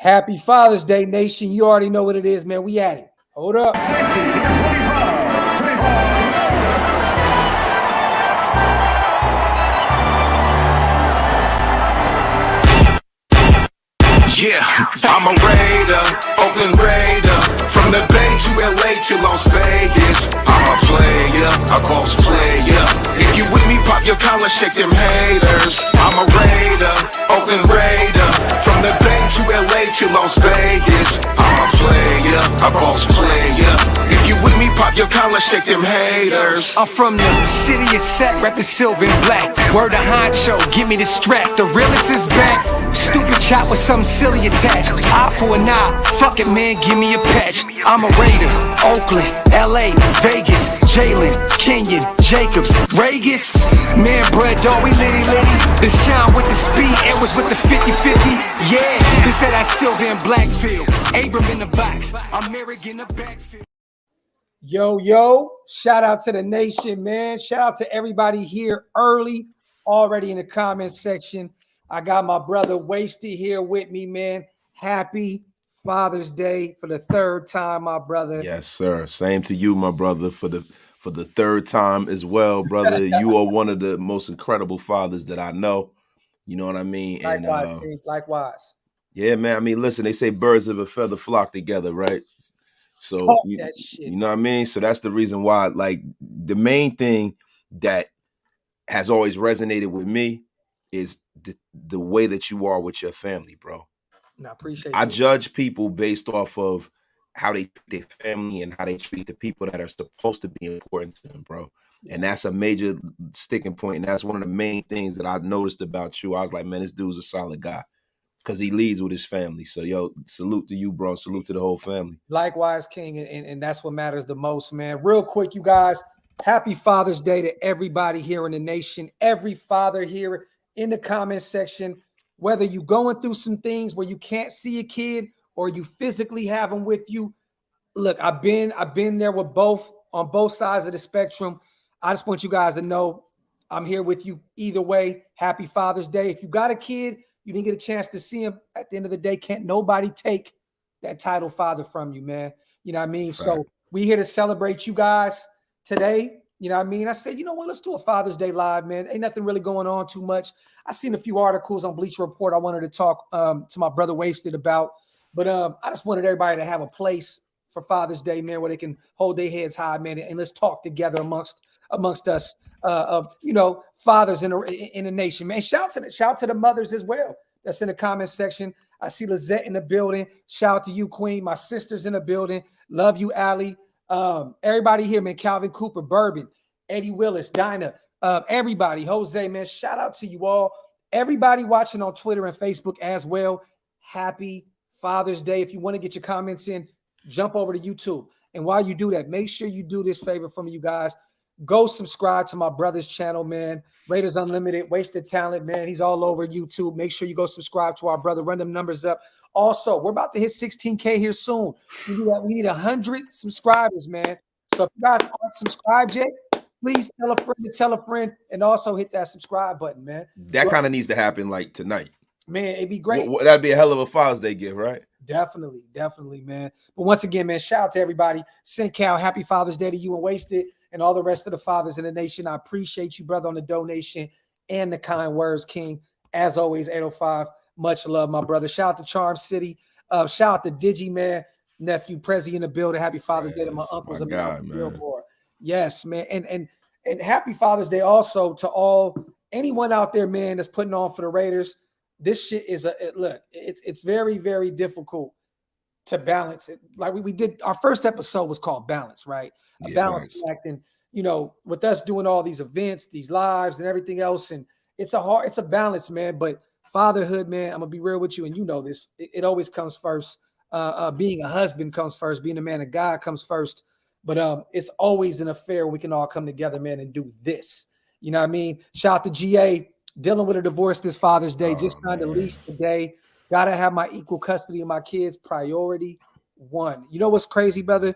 Happy Father's Day, Nation. You already know what it is, man. We at it. Hold up. Yeah, I'm a Raider, Oakland Raider. From the Bay to LA to Las Vegas. I'm a player, a boss player. If you with me, pop your collar, shake them haters. I'm a Raider, Oakland Raider. From the Bay to LA to Las Vegas. I'm a player, a boss player. If you with me, pop your collar, shake them haters. I'm from the city of set, rapping silver and black. Word of honcho, give me the strap. The realest is back. Stupid chop with some silly attached. Eye for an eye, fuck it man, give me a patch. I'm a Raider, Oakland, LA, Vegas, Jalen, Kenyon, Jacobs, Regis. Man, bread, dog, we litty. The shine with the speed, it was with the 50-50. Yeah, this that silver and black field. Abram in the box, I'm Merrick in the backfield. Yo, shout out to the nation, man. Shout out to everybody here early, already in the comments section. I got my brother Wasted here with me, man. Happy Father's Day for the third time, my brother. Yes, sir. Same to you, my brother, for the third time as well, brother. You are one of the most incredible fathers that I know. You know what I mean? Likewise, and, likewise. Yeah, man. I mean, listen, they say birds of a feather flock together, right? So you know what I mean? So that's the reason why, like, the main thing that has always resonated with me is the way that you are with your family, bro. I appreciate I judge people based off of how they treat their family and how they treat the people that are supposed to be important to them, bro. And that's a major sticking point. And that's one of the main things that I noticed about you. I was like, man, this dude's a solid guy because he leads with his family. So, yo, salute to you, bro. Salute to the whole family. Likewise, King. And that's what matters the most, man. Real quick, you guys, happy Father's Day to everybody here in the nation. Every father here in the comment section, whether you're going through some things where you can't see a kid or you physically have them with you. Look, I've been there with both, on both sides of the spectrum. I just want you guys to know I'm here with you either way. Happy Father's Day. If you got a kid, you didn't get a chance to see him, at the end of the day, can't nobody take that title father from you, man. You know what I mean? Right. So we here to celebrate you guys today. You know what I mean? I said, you know what? Let's do a Father's Day live, man. Ain't nothing really going on too much. I seen a few articles on Bleacher Report I wanted to talk to my brother Wasted about. But I just wanted everybody to have a place for Father's Day, man, where they can hold their heads high, man, and let's talk together amongst us, fathers in the nation, man. Shout to the mothers as well. That's in the comments section. I see Lizette in the building. Shout out to you, Queen. My sister's in the building. Love you, Allie. Everybody here, man. Calvin Cooper, Bourbon, Eddie Willis, Dinah, everybody, Jose, man. Shout out to you all. Everybody watching on Twitter and Facebook as well. Happy Father's Day. If you want to get your comments in, jump over to YouTube. And while you do that, make sure you do this favor for me, you guys. Go subscribe to my brother's channel, man. Raiders Unlimited, Wasted Talent, man. He's all over YouTube. Make sure you go subscribe to our brother. Run them numbers up. Also, we're about to hit 16K here soon. We need 100 subscribers, man. So if you guys aren't subscribed yet, please tell a friend, and also hit that subscribe button, man. That kind of needs to happen like tonight. Man, it'd be great. That'd be a hell of a Father's Day gift, right? Definitely, man. But once again, man, shout out to everybody. Send Cal, happy Father's Day to you and Wasted and all the rest of the fathers in the nation. I appreciate you, brother, on the donation and the kind words, King. As always, 805. Much love, my brother. Shout out to Charm City. Shout out to Digi, man. Nephew Prezi in the building. Happy Father's Day to my uncles and billboard. Yes, man. And happy Father's Day also to anyone out there, man, that's putting on for the Raiders. This shit is it's very, very difficult to balance it. Like we did, our first episode was called Balance, right? A balance act. And, with us doing all these events, these lives and everything else. And it's a balance, man. But fatherhood, man, I'm gonna be real with you. And you know this, it always comes first. Being a husband comes first. Being a man of God comes first. But it's always an affair. We can all come together, man, and do this. You know what I mean? Shout out to GA. Dealing with a divorce this Father's Day, just signed the lease today. Got to have my equal custody of my kids, priority one. You know what's crazy, brother?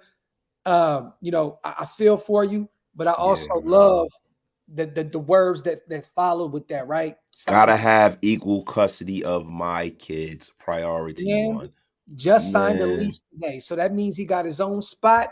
I feel for you, but I also love the words that follow with that, right? Gotta have equal custody of my kids. Priority And one. just signed a Man. lease today, so that means he got his own spot,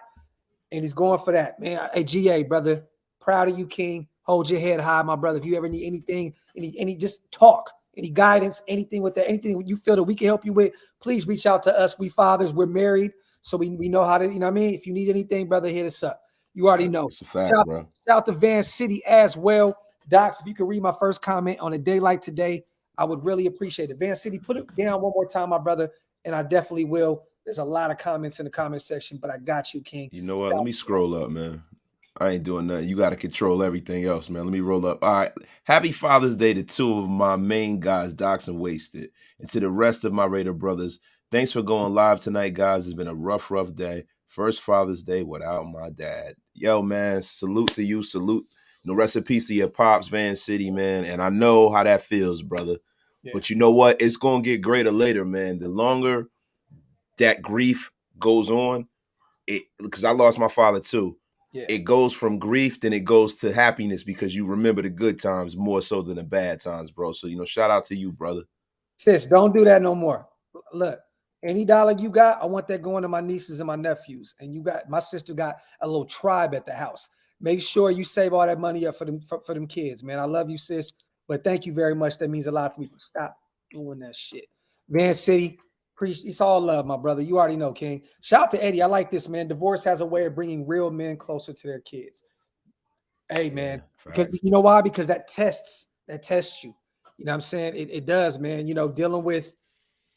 and he's going for that. Man, hey, GA, brother, proud of you, King. Hold your head high, my brother. If you ever need anything, any just talk, any guidance, anything with that, anything you feel that we can help you with, please reach out to us. We fathers, we're married, so we know how to, you know what I mean? If you need anything, brother, hit us up. You already know. It's a fact, bro. Shout out to Van City as well. Docs, if you could read my first comment on a day like today, I would really appreciate it. Van City, put it down one more time, my brother, and I definitely will. There's a lot of comments in the comment section, but I got you, King. You know what? Let me scroll up, man. I ain't doing nothing. You got to control everything else, man. Let me roll up. All right. Happy Father's Day to two of my main guys, Docs and Wasted, and to the rest of my Raider brothers. Thanks for going live tonight, guys. It's been a rough day. First Father's Day without my dad. Yo, man, salute to you. Salute. Rest in peace to your pops, Van City, man. And I know how that feels, brother. Yeah. But you know what? It's going to get greater later, man. The longer that grief goes on, because I lost my father too. Yeah. It goes from grief, then it goes to happiness because you remember the good times more so than the bad times, bro. So, shout out to you, brother. Sis, don't do that no more. Look, any dollar you got, I want that going to my nieces and my nephews. And my sister got a little tribe at the house. Make sure you save all that money up for them kids, man. I love you, sis. But thank you very much. That means a lot to me. Stop doing that shit. Van City, it's all love, my brother. You already know, King. Shout out to Eddie. I like this, man. Divorce has a way of bringing real men closer to their kids. Hey, man. Because you know why? Because that tests you. You know what I'm saying? It does, man. Dealing with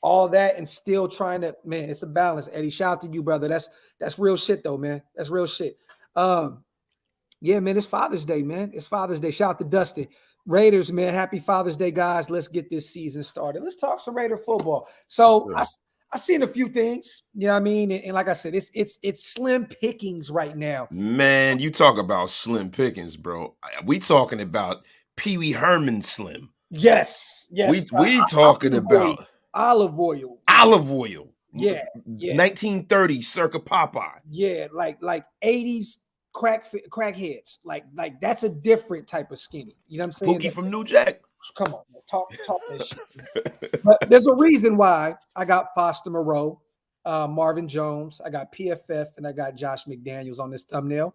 all that and still trying to, man, it's a balance. Eddie, shout out to you, brother. That's real shit, though, man. That's real shit. Yeah, man, it's Father's Day, man. It's Father's Day. Shout out to Dustin. Raiders, man, happy Father's Day, guys. Let's get this season started. Let's talk some Raider football. So I seen a few things, you know what I mean? And like I said, it's slim pickings right now. Man, you talk about slim pickings, bro. We talking about Pee Wee Herman slim. Yes. We talking about olive oil. Olive oil. Yeah. 1930 circa Popeye. Yeah, like 80s crackheads. Like that's a different type of skinny. You know what I'm saying? Pookie from New Jack. Come on, man. Talk that shit. But there's a reason why I got Foster Moreau, Marvin Jones, I got PFF, and I got Josh McDaniels on this thumbnail.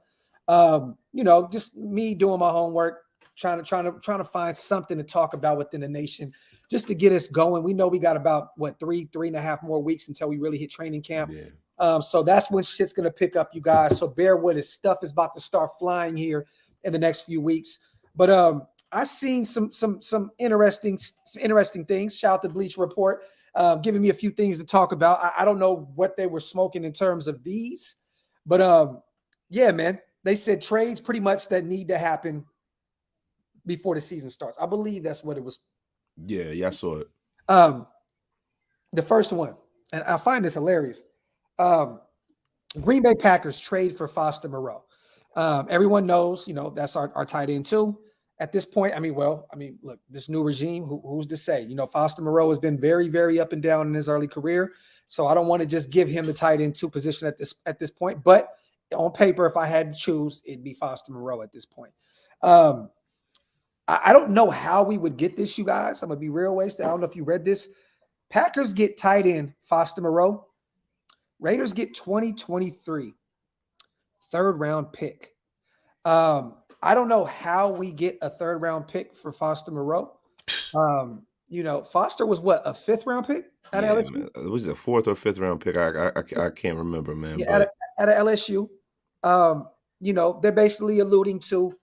Just me doing my homework, trying to find something to talk about within the nation, just to get us going. We know we got about 3.5 more weeks until we really hit training camp. Yeah. So that's when shit's gonna pick up, you guys. So bear with us. Stuff is about to start flying here in the next few weeks. But I've seen some interesting things. Shout out to Bleach Report, giving me a few things to talk about. I don't know what they were smoking in terms of these, but yeah, man, they said trades pretty much that need to happen before the season starts. I believe that's what it was. Yeah, I saw it. The first one, and I find this hilarious. Green Bay Packers trade for Foster Moreau. Everyone knows, that's our tight end too. At this point, look, this new regime, who's to say? Foster Moreau has been very, very up and down in his early career. So I don't want to just give him the tight end 2 position at this point. But on paper, if I had to choose, it'd be Foster Moreau at this point. I don't know how we would get this, you guys. I'm going to be real wasted. I don't know if you read this. Packers get tight end Foster Moreau. Raiders get 2023 third-round pick. I don't know how we get a third-round pick for Foster Moreau. Foster was what, a 5th-round pick at LSU? Man, it was a 4th or 5th-round pick. I can't remember, man. Yeah, at LSU. They're basically alluding to,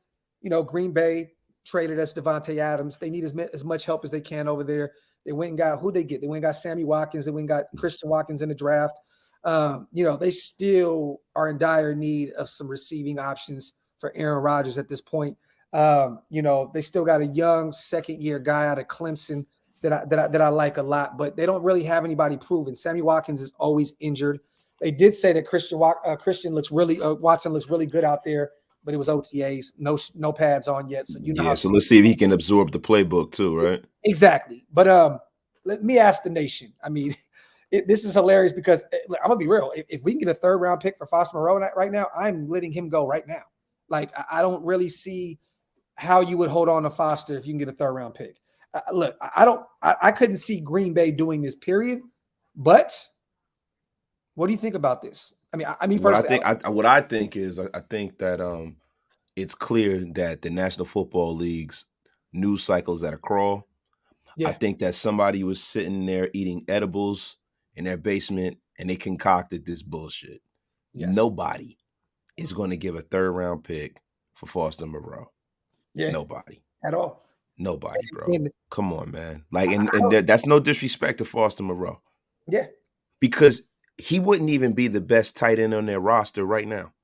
Green Bay traded us Devontae Adams. They need as much help as they can over there. They went and got who they get. They went and got Sammy Watkins. They went and got Christian Watkins in the draft. They still are in dire need of some receiving options for Aaron Rodgers at this point. They still got a young second-year guy out of Clemson that I like a lot, but they don't really have anybody proven. Sammy Watkins is always injured. They did say that Watson looks really good out there, but it was OTAs, no pads on yet. So so let's see if he can absorb the playbook too, right? Exactly. But let me ask the nation. This is hilarious because I'm gonna be real. If we can get a 3rd-round pick for Foster Moreau right now, I'm letting him go right now. Like I don't really see how you would hold on to Foster if you can get a 3rd round pick. Look, I couldn't see Green Bay doing this, period. But what do you think about this? I mean, personally, what I think is I think that it's clear that the National Football League's news cycle is at a crawl. yeah, I think that somebody was sitting there eating edibles in their basement and they concocted this bullshit. yes. Nobody is going to give a 3rd round pick for Foster Moreau. Yeah, Nobody. at all. Nobody, bro. And, Come on, man. Like, and that's no disrespect to Foster Moreau. yeah. Because he wouldn't even be the best tight end on their roster right now.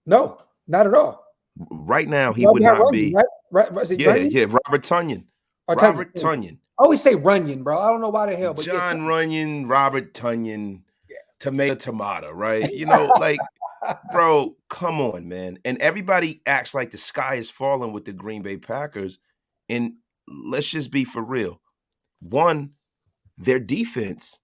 No, not at all. Right now, he would not be. Right? Was it Yeah, Runyon? yeah. Robert Tonyan. Or Robert Tonyan. I always say Runyon, bro. I don't know why the hell, but John Runyon, Robert Tonyan, tomato, right? Like, bro, come on, man. And everybody acts like the sky is falling with the Green Bay Packers. And let's just be for real. One, their defense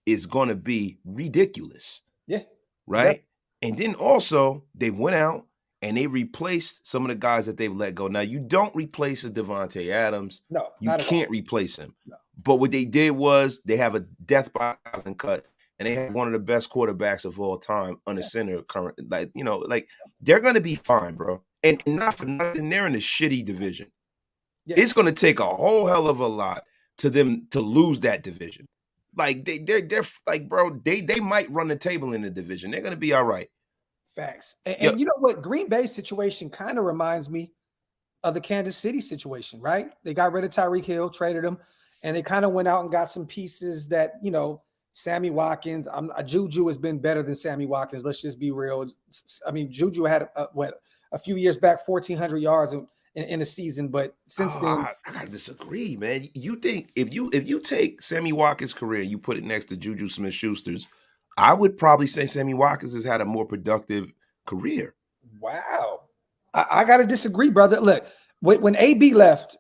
is going to be ridiculous. Yeah. Right? Yeah. And then also, they went out and they replaced some of the guys that they've let go. Now, you don't replace a Devontae Adams. No, you can't replace him. No. But what they did was they have a death by 1,000 cut, and they have one of the best quarterbacks of all time under center current. Like they're going to be fine, bro. And not for nothing, they're in a shitty division. Yes. It's going to take a whole hell of a lot to them to lose that division. Like they're like, bro, they might run the table in the division. They're going to be all right. Facts. And you know what? Green Bay's situation kind of reminds me of the Kansas City situation, right? They got rid of Tyreek Hill, traded him, and they kind of went out and got some pieces that, Sammy Watkins. Juju has been better than Sammy Watkins. Let's just be real. I mean, Juju had a few years back, 1,400 yards in a season, but since then, I gotta disagree, man. You think if you take Sammy Watkins' career, you put it next to Juju Smith-Schuster's, I would probably say Sammy Watkins has had a more productive career. Wow, I gotta disagree, brother. Look, when AB left,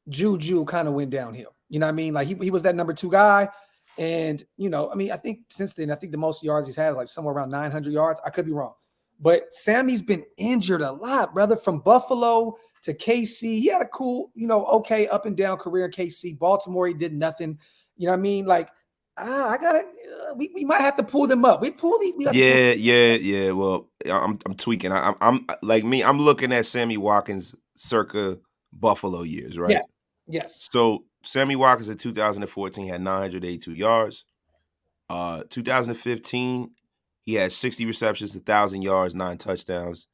Juju kind of went downhill. You know what I mean? Like he was that number 2 guy. And, I think since then, the most yards he's had is like somewhere around 900 yards. I could be wrong. But Sammy's been injured a lot, brother, from Buffalo to KC. He had a cool, okay, up and down career in KC. Baltimore, he did nothing. You know what I mean? Like, we might have to pull them up. Yeah. Well, I'm tweaking. I'm like me. I'm looking at Sammy Watkins circa Buffalo years, right? Yes. So Sammy Watkins in 2014 had 982 yards. 2015, he had 60 receptions, 1,000 yards, 9 touchdowns.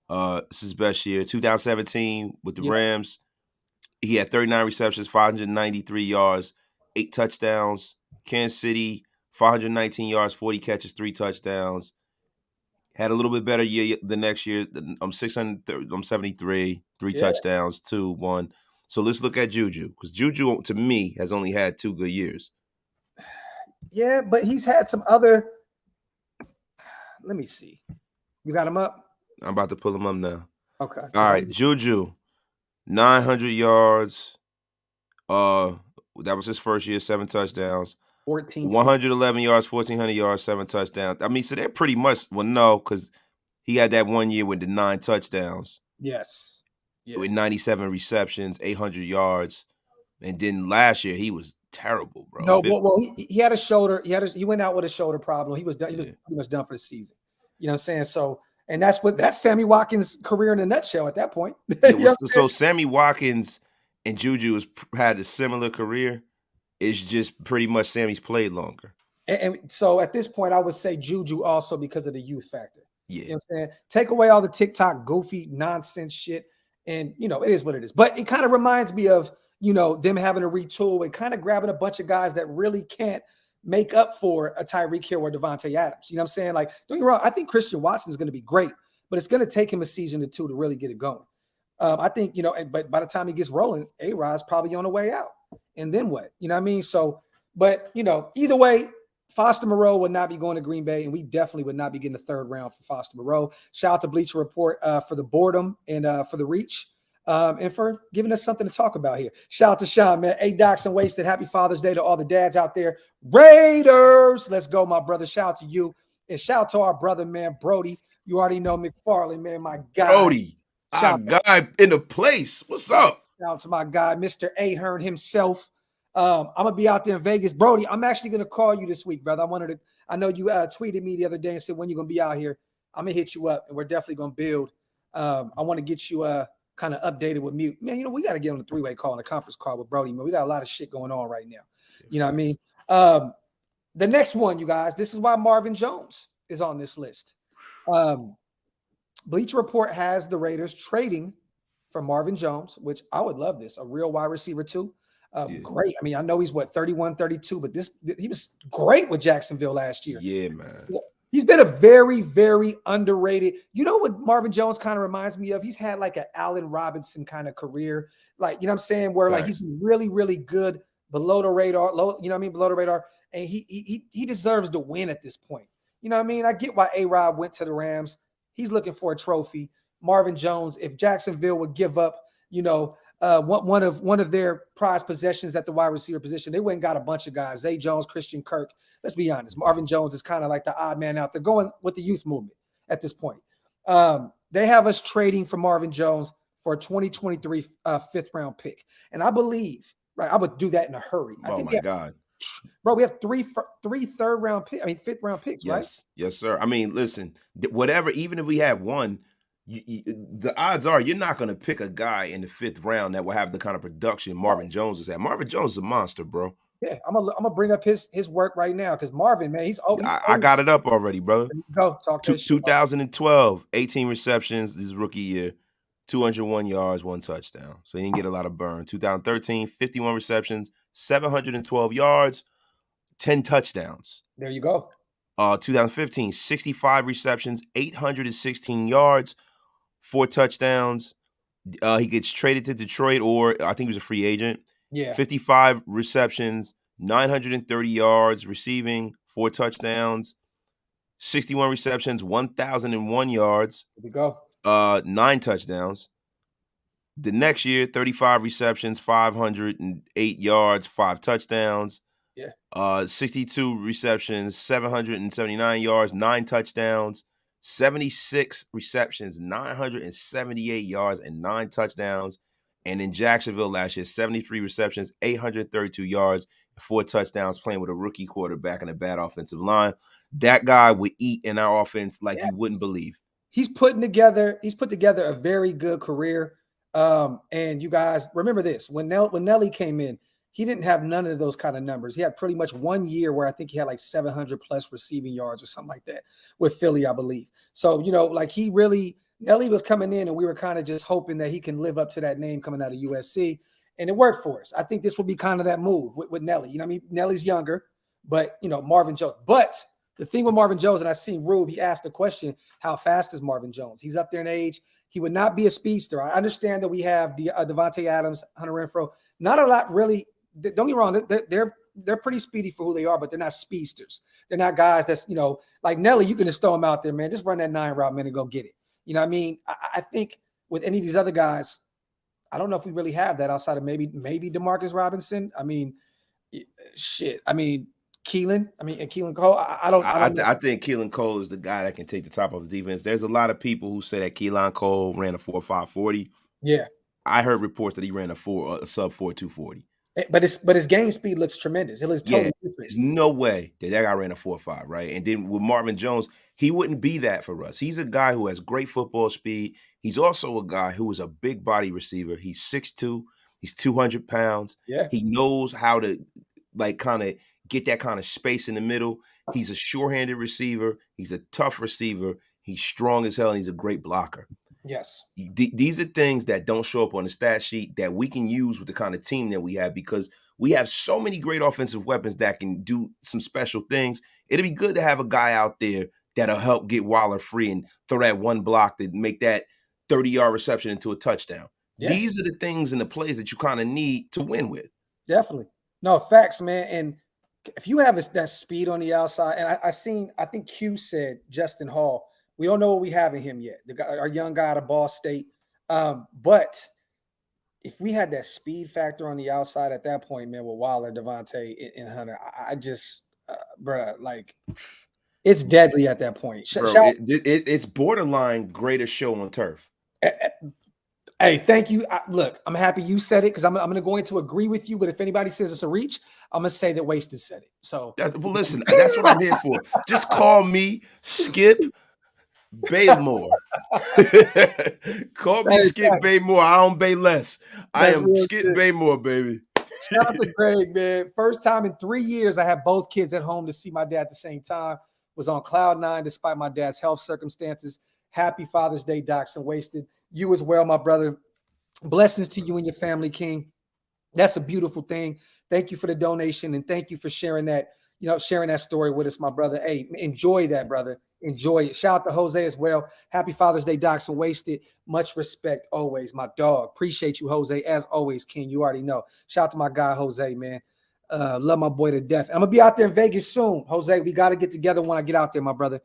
This is his best year. 2017 with the Rams, he had 39 receptions, 593 yards, 8 touchdowns. Kansas City, 519 yards, 40 catches, 3 touchdowns. Had a little bit better year the next year. 673, 3 touchdowns, 2, 1. So let's look at Juju, because Juju, to me, has only had 2 good years. Yeah, but he's had some other. Let me see. You got him up? I'm about to pull him up now. Okay. All right, Juju, 900 yards. That was his first year, 7 touchdowns. 111 yards, 1,400 yards, 7 touchdowns. I mean, so they're pretty much, well, no, because he had that one year with the 9 touchdowns. Yes. Yeah. With 97 receptions, 800 yards. And then last year, he was terrible, bro. No, well, he had a shoulder. He went out with a shoulder problem. He was done. He was pretty much done for the season. You know what I'm saying? So, and that's Sammy Watkins' career in a nutshell at that point. So Sammy Watkins and Juju had a similar career. It's just pretty much Sammy's played longer. And so at this point, I would say Juju also because of the youth factor. Yeah. You know what I'm saying? Take away all the TikTok goofy nonsense shit. And, it is what it is. But it kind of reminds me of, them having to retool and kind of grabbing a bunch of guys that really can't make up for a Tyreek Hill or Devontae Adams. You know what I'm saying? Like, don't get me wrong, I think Christian Watson is going to be great, but it's going to take him a season or 2 to really get it going. I think, but by the time he gets rolling, A-Rod's probably on the way out. And then what? You know what I mean? So, but, either way, Foster Moreau would not be going to Green Bay, and we definitely would not be getting the 3rd round for Foster Moreau. Shout out to Bleacher Report for the boredom and for the reach and for giving us something to talk about here. Shout out to Sean, man. A-Docs and Wasted. Happy Father's Day to all the dads out there. Raiders, let's go, my brother. Shout out to you. And shout out to our brother, man, Brody. You already know McFarlane, man, my guy. Brody. Our guy in the place. What's up? Shout out to my guy, Mr. Ahern himself. I'm gonna be out there in Vegas, Brody. I'm actually gonna call you this week, brother. I know you tweeted me the other day and said when you're gonna be out here. I'm gonna hit you up, and we're definitely gonna build. I want to get you kind of updated with Mute. Man, we got to get on the three-way call and a conference call with Brody. Man, we got a lot of shit going on right now. You know what I mean? The next one, you guys. This is why Marvin Jones is on this list. Bleacher Report has the Raiders trading for Marvin Jones, which I would love this. A real wide receiver too. Great. I mean, I know he's 31, 32, but he was great with Jacksonville last year. Yeah, man. He's been a very, very underrated. You know what Marvin Jones kind of reminds me of? He's had like an Allen Robinson kind of career. Like, you know what I'm saying? Where like he's really, really good below the radar, below the radar. And he deserves to win at this point. You know what I mean? I get why A-Rod went to the Rams. He's looking for a trophy. Marvin Jones, if Jacksonville would give up, one of their prized possessions at the wide receiver position, they went and got a bunch of guys. Zay Jones, Christian Kirk. Let's be honest. Marvin Jones is kind of like the odd man out. They're going with the youth movement at this point. They have us trading for Marvin Jones for a 2023 fifth-round pick. And I believe, I would do that in a hurry. God. Bro, we have three third-round picks. Fifth-round picks, yes. right? Yes, sir. I mean, listen, whatever, even if we have one, the odds are you're not going to pick a guy in the fifth round that will have the kind of production Marvin Jones has had. Marvin Jones is a monster, bro. Yeah, I'm gonna bring up his work right now because Marvin, man, he's old. I got it up already, brother. Go talk to 2012, 18 receptions. This is rookie year, 201 yards, 1 touchdown. So he didn't get a lot of burn. 2013, 51 receptions, 712 yards, 10 touchdowns. There you go. 2015, 65 receptions, 816 yards, 4 touchdowns. He gets traded to Detroit, or I think he was a free agent. Yeah. 55 receptions, 930 yards receiving, 4 touchdowns, 61 receptions, 1,001 yards. There we go. 9 touchdowns. The next year, 35 receptions, 508 yards, 5 touchdowns. Yeah. 62 receptions, 779 yards, 9 touchdowns. 76 receptions, 978 yards, and 9 touchdowns. And in Jacksonville last year, 73 receptions, 832 yards, 4 touchdowns, playing with a rookie quarterback and a bad offensive line. That guy would eat in our offense like you wouldn't believe. He's put together a very good career. And you guys remember this: when Nelly came in, he didn't have none of those kind of numbers. He had pretty much 1 year where I think he had like 700 plus receiving yards or something like that with Philly, I believe. So, Nelly was coming in and we were kind of just hoping that he can live up to that name coming out of USC. And it worked for us. I think this will be kind of that move with Nelly. Nelly's younger, but, Marvin Jones. But the thing with Marvin Jones, and I seen Rube, he asked the question, how fast is Marvin Jones? He's up there in age. He would not be a speedster. I understand that we have Devontae Adams, Hunter Renfrow. Not a lot really. Don't get me wrong. They're pretty speedy for who they are, but they're not speedsters. They're not guys that's, like Nelly, you can just throw him out there, man. Just run that 9 route, man, and go get it. You know what I mean? I think with any of these other guys, I don't know if we really have that outside of maybe DeMarcus Robinson. Keelan. And Keelan Cole. I think Keelan Cole is the guy that can take the top of the defense. There's a lot of people who say that Keelan Cole ran a 4.5 40. Yeah. I heard reports that he ran a sub 4 240. But his game speed looks tremendous. It looks totally different. There's no way that guy ran a 4.5, right? And then with Marvin Jones, he wouldn't be that for us. He's a guy who has great football speed. He's also a guy who is a big body receiver. He's 6'2". He's 200 pounds. Yeah. He knows how to kind of get that kind of space in the middle. He's a sure-handed receiver. He's a tough receiver. He's strong as hell, and he's a great blocker. Yes. These are things that don't show up on the stat sheet that we can use with the kind of team that we have, because we have so many great offensive weapons that can do some special things. It'd be good to have a guy out there that'll help get Waller free and throw that one block that make that 30-yard reception into a touchdown. Yeah. These are the things and the plays that you kind of need to win with. Definitely. No, facts, man. And if you have that speed on the outside, and I think Q said Justin Hall, we don't know what we have in him yet. Our young guy out of Ball State. But if we had that speed factor on the outside at that point, man, with Waller, Devontae, and Hunter, I just, it's deadly at that point. Bro, it's borderline greatest show on turf. Hey, thank you. Look, I'm happy you said it because I'm going to go into agree with you. But if anybody says it's a reach, I'm going to say that Wasted said it. So, Well, listen, that's what I'm here for. Just call me Skip Baymore. Call me Skip Baymore. I don't bay less. I am Skip Baymore, baby. Shout out to Greg, man. First time in 3 years I had both kids at home to see my dad at the same time. Was on cloud 9 despite my dad's health circumstances. Happy Father's Day, Docs and Wasted. You as well, my brother. Blessings to you and your family, King. That's a beautiful thing. Thank you for the donation and thank you for sharing that, sharing that story with us, my brother. Hey, enjoy that, brother. Enjoy it. Shout out to Jose as well. Happy Father's Day, Docs and Wasted. Much respect always, my dog. Appreciate you, Jose, as always, King. You already know. Shout out to my guy, Jose, man. Love my boy to death. I'm going to be out there in Vegas soon. Jose, we got to get together when I get out there, my brother.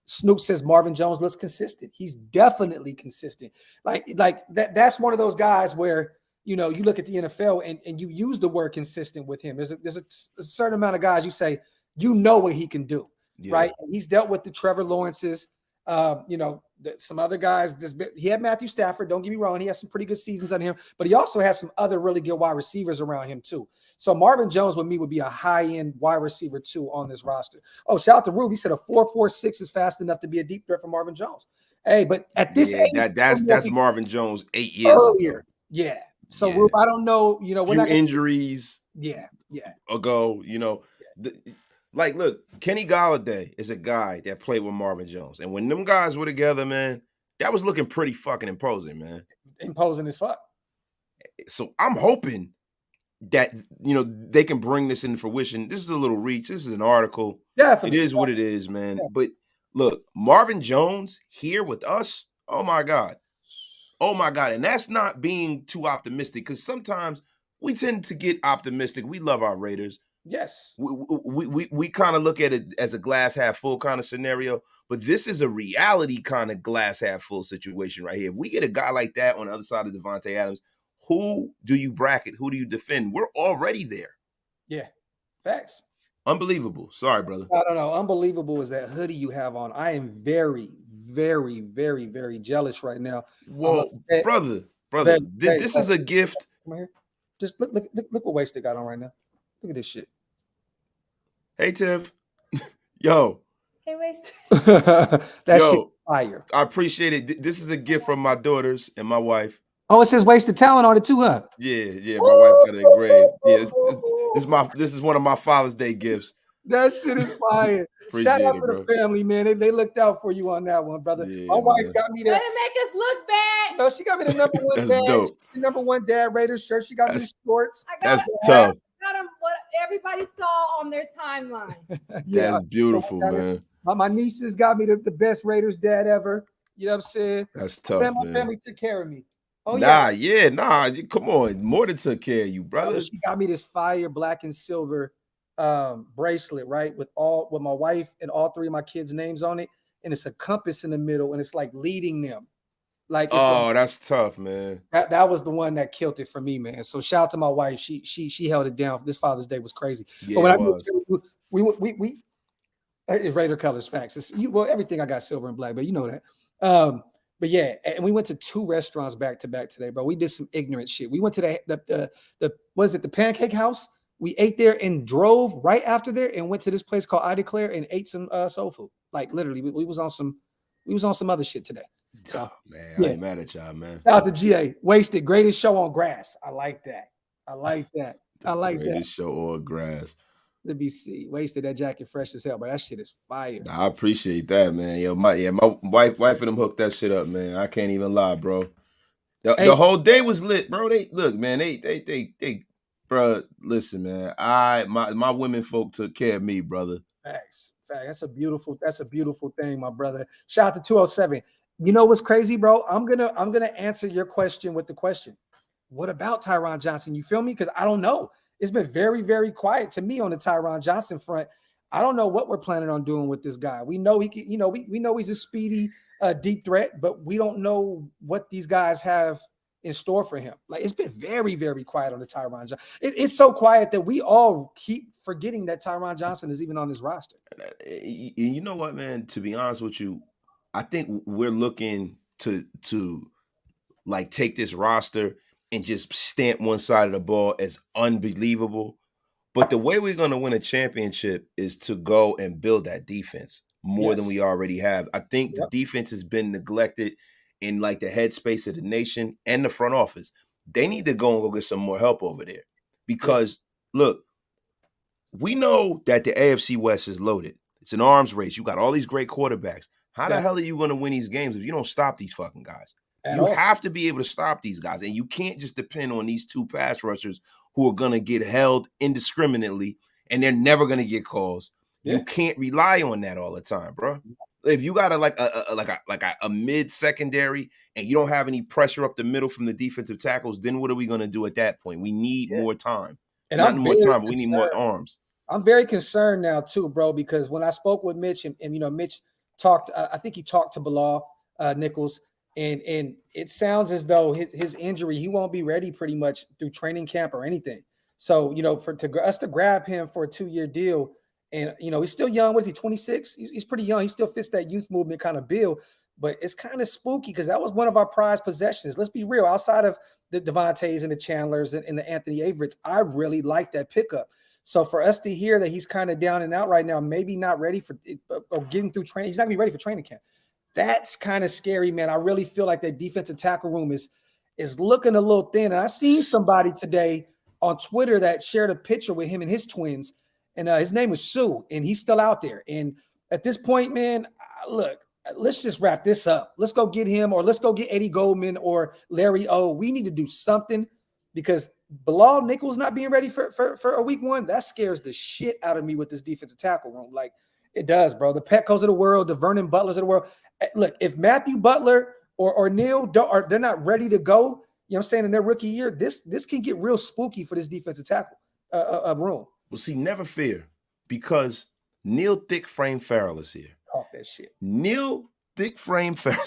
Snoop says Marvin Jones looks consistent. He's definitely consistent. Like that's one of those guys where, you look at the NFL and you use the word consistent with him. There's a certain amount of guys you say, what he can do, right? And he's dealt with the Trevor Lawrences, some other guys. He had Matthew Stafford. Don't get me wrong. He has some pretty good seasons on him, but he also has some other really good wide receivers around him too. So Marvin Jones with me would be a high-end wide receiver too on this roster. Oh, shout out to Ruby. He said a 4.46 is fast enough to be a deep threat for Marvin Jones. Hey, but at this age, that's Marvin Jones 8 years earlier. ago. Yeah. So Rube, I don't know. Few injuries. Yeah. Ago, look, Kenny Golladay is a guy that played with Marvin Jones, and when them guys were together, man, that was looking pretty fucking imposing, man. Imposing as fuck. So I'm hoping that they can bring this into fruition. This is a little reach. This is an article. Definitely. It is what it is, man. Yeah. But look, Marvin Jones here with us. Oh my God. And that's not being too optimistic because sometimes we tend to get optimistic. We love our Raiders. Yes. We kind of look at it as a glass half full kind of scenario, but this is a reality kind of glass half full situation right here. If we get a guy like that on the other side of Devontae Adams, who do you bracket? Who do you defend? We're already there. Yeah. Facts. Unbelievable. Sorry, brother. I don't know. Unbelievable is that hoodie you have on. I am very, very, very, very jealous right now. Whoa, brother. This is a gift. Come here. Just look what Wasted got on right now. Look at this shit. Hey, Tiff. Yo. Hey, Wasted. That shit fire. I appreciate it. This is a gift from my daughters and my wife. Oh, it says Wasted Talent on it too, huh? Yeah. My wife got it engraved. Yeah, this is one of my Father's Day gifts. That shit is fire. Shout out to the family, man. They looked out for you on that one, brother. Yeah, my wife got me that. Better make us look bad. No, she got me the number one dad. The number one dad Raiders shirt. She got me the shorts. That's tough. I got them what everybody saw on their timeline. Yeah, that's beautiful, man. My nieces got me the best Raiders dad ever. You know what I'm saying? That's tough, man. My family took care of me. Oh, Nah. Come on. More than took care of you, brother. She got me this fire black and silver bracelet, right? With my wife and all three of my kids' names on it. And it's a compass in the middle, and it's like leading them. Like, that's tough, man. That was the one that killed it for me, man. So shout out to my wife. She held it down. This Father's Day was crazy. Yeah, but when we Raider colors facts. Everything I got silver and black, but you know that. But yeah, and we went to 2 restaurants back to back today, bro. We did some ignorant shit. We went to the Pancake House. We ate there and drove right after there and went to this place called I Declare and ate some soul food. Like literally, we was on some other shit today. So man, I ain't mad at y'all, man. Shout out to GA. Wasted. Greatest show on grass. I like that. Greatest show on grass. Let me see. Wasted. That jacket fresh as hell, but that shit is fire. I appreciate that, man. Yo, my wife and them hooked that shit up, man. I can't even lie, bro. The whole day was lit, bro. They bro. Listen, man. My women folk took care of me, brother. Facts. That's a beautiful thing, my brother. Shout out to 207. You know what's crazy, bro? I'm gonna answer your question with the question. What about Tyron Johnson? You feel me? Because I don't know. It's been very, very quiet to me on the Tyron Johnson front. I don't know what we're planning on doing with this guy. We know he can, we know he's a speedy, deep threat, but we don't know what these guys have in store for him. Like, it's been very, very quiet on the Tyron Johnson. It's so quiet that we all keep forgetting that Tyron Johnson is even on this roster. You know what, man? To be honest with you, I think we're looking to like take this roster and just stamp one side of the ball as unbelievable. But the way we're going to win a championship is to go and build that defense more than we already have. I think the defense has been neglected in like the headspace of the nation and the front office. They need to go get some more help over there because look, we know that the AFC West is loaded. It's an arms race. You got all these great quarterbacks. How the hell are you going to win these games if you don't stop these fucking guys? You have to be able to stop these guys, and you can't just depend on these two pass rushers who are going to get held indiscriminately, and they're never going to get calls. You can't rely on that all the time, bro. If you got a mid secondary and you don't have any pressure up the middle from the defensive tackles, then what are we going to do at that point? We need more time. And not more time, but we need more arms. I'm very concerned now too, bro, because when I spoke with Mitch and you know, Mitch talked, I think he talked to Bilal Nichols, and it sounds as though his injury, he won't be ready pretty much through training camp or anything. So, you know, for us to grab him for a 2-year deal, and, you know, he's still young. What is he, 26? He's pretty young. He still fits that youth movement kind of bill, but it's kind of spooky because that was one of our prized possessions. Let's be real. Outside of the Devontaes and the Chandlers and the Anthony Averets, I really like that pickup. So for us to hear that he's kind of down and out right now, maybe not ready for or getting through training, he's not gonna be ready for training camp. That's kind of scary, man. I really feel like that defensive tackle room is looking a little thin. And I seen somebody today on Twitter that shared a picture with him and his twins, and his name was Sue, and he's still out there. And at this point, man, look, let's just wrap this up. Let's go get him, or let's go get Eddie Goldman or Larry O. We need to do something because Bilal Nichols not being ready for a week one, that scares the shit out of me with this defensive tackle room. Like, it does, bro. The Petcos of the world, the Vernon Butlers of the world. Look, if Matthew Butler or Neil they're not ready to go, you know what I'm saying, in their rookie year, this can get real spooky for this defensive tackle room. Well, see, never fear, because Neil Thick Frame Farrell is here. Talk that shit. Neil Thick Frame Farrell.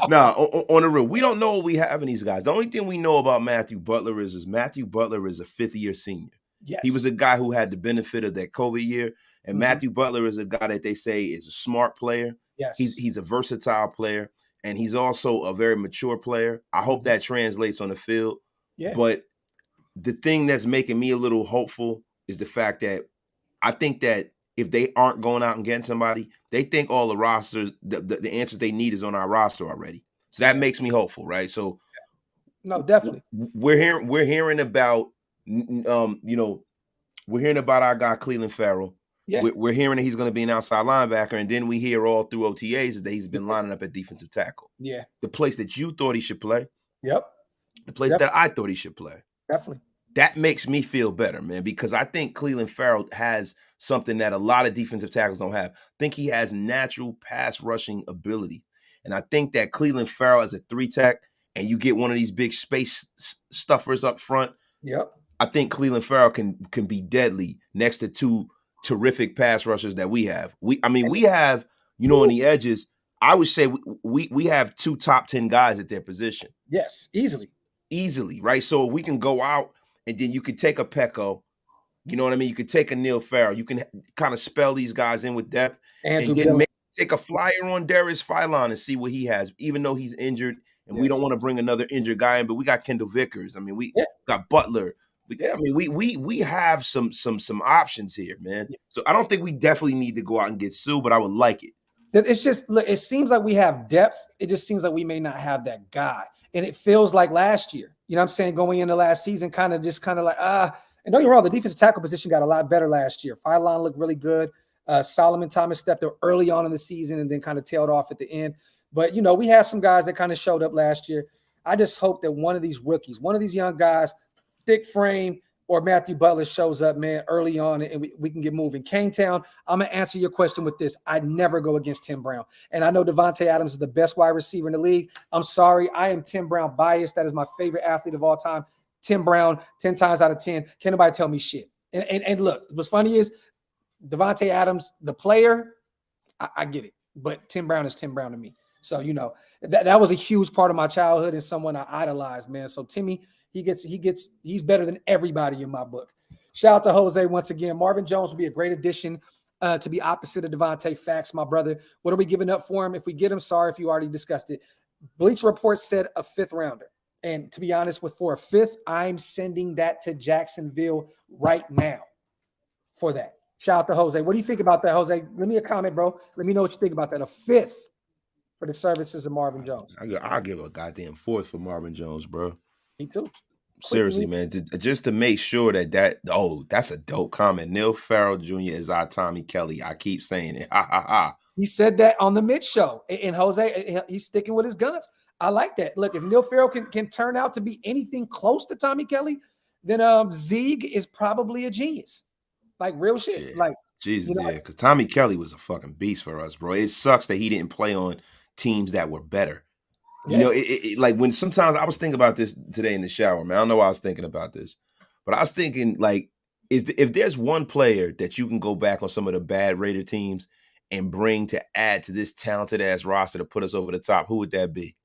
Nah, on the real, we don't know what we have in these guys. The only thing we know about Matthew Butler is Matthew Butler is a 5th-year senior. Yes. He was a guy who had the benefit of that COVID year. And Matthew Butler is a guy that they say is a smart player. Yes. He's a versatile player, and he's also a very mature player. I hope that translates on the field. Yeah. But the thing that's making me a little hopeful is the fact that I think that if they aren't going out and getting somebody, they think all the rosters, the answers they need is on our roster already. So that makes me hopeful, right? So no, definitely. We're hearing about we're hearing about our guy Cleveland Farrell. Yeah. We're hearing that he's going to be an outside linebacker, and then we hear all through OTAs that he's been lining up at defensive tackle. Yeah. The place that you thought he should play. Yep. The place that I thought he should play. Definitely. That makes me feel better, man, because I think Cleveland Farrell has something that a lot of defensive tackles don't have. I think he has natural pass rushing ability. And I think that Cleveland Farrell as a 3-tech, and you get one of these big space stuffers up front. Yep. I think Cleveland Farrell can be deadly next to two terrific pass rushers that we have. We have, on the edges, I would say we have 2 top 10 guys at their position. Yes, easily, right? So we can go out, and then you could take a Pecco, you know what I mean? You could take a Neil Farrell. You can kind of spell these guys in with depth, and then maybe take a flyer on Darius Philon and see what he has, even though he's injured, and we don't want to bring another injured guy in, but we got Kendall Vickers. I mean, we got Butler. We have some options here, man. So I don't think we definitely need to go out and get Sue, but I would like it. It's just, look, it seems like we have depth. It just seems like we may not have that guy. And it feels like last year, you know what I'm saying, going into last season, kind of like, and don't get me wrong, the defensive tackle position got a lot better last year. Philon looked really good. Solomon Thomas stepped up early on in the season and then kind of tailed off at the end. But, we had some guys that kind of showed up last year. I just hope that one of these rookies, one of these young guys, Thick Frame or Matthew Butler, shows up, man, early on, and we can get moving. K-Town, I'm going to answer your question with this. I never go against Tim Brown. And I know Devontae Adams is the best wide receiver in the league. I'm sorry. I am Tim Brown biased. That is my favorite athlete of all time. Tim Brown, 10 times out of 10. Can't nobody tell me shit. And look, what's funny is Devontae Adams, the player, I get it. But Tim Brown is Tim Brown to me. So, that was a huge part of my childhood and someone I idolized, man. So Timmy, he's better than everybody in my book. Shout out to Jose once again. Marvin Jones will be a great addition to be opposite of Devontae. Facts, my brother. What are we giving up for him? If we get him, sorry if you already discussed it. Bleacher Report said a 5th rounder. And to be honest, for a 5th, I'm sending that to Jacksonville right now for that. Shout out to Jose. What do you think about that, Jose? Leave me a comment, bro. Let me know what you think about that. A 5th for the services of Marvin Jones. I'll give a goddamn 4th for Marvin Jones, bro. Me too. Seriously, man. Just to make sure that's a dope comment. Neil Farrell Jr. is our Tommy Kelly. I keep saying it. Ha ha ha. He said that on the Mitch show. And Jose, he's sticking with his guns. I like that. Look, if Neil Farrell can turn out to be anything close to Tommy Kelly, then Zeke is probably a genius. Like real shit. Yeah. Like Jesus, yeah. Because Tommy Kelly was a fucking beast for us, bro. It sucks that he didn't play on teams that were better. You know, like when sometimes I was thinking about this today in the shower, man. I don't know why I was thinking about this, but I was thinking, like, if there's one player that you can go back on some of the bad Raider teams and bring to add to this talented ass roster to put us over the top, who would that be?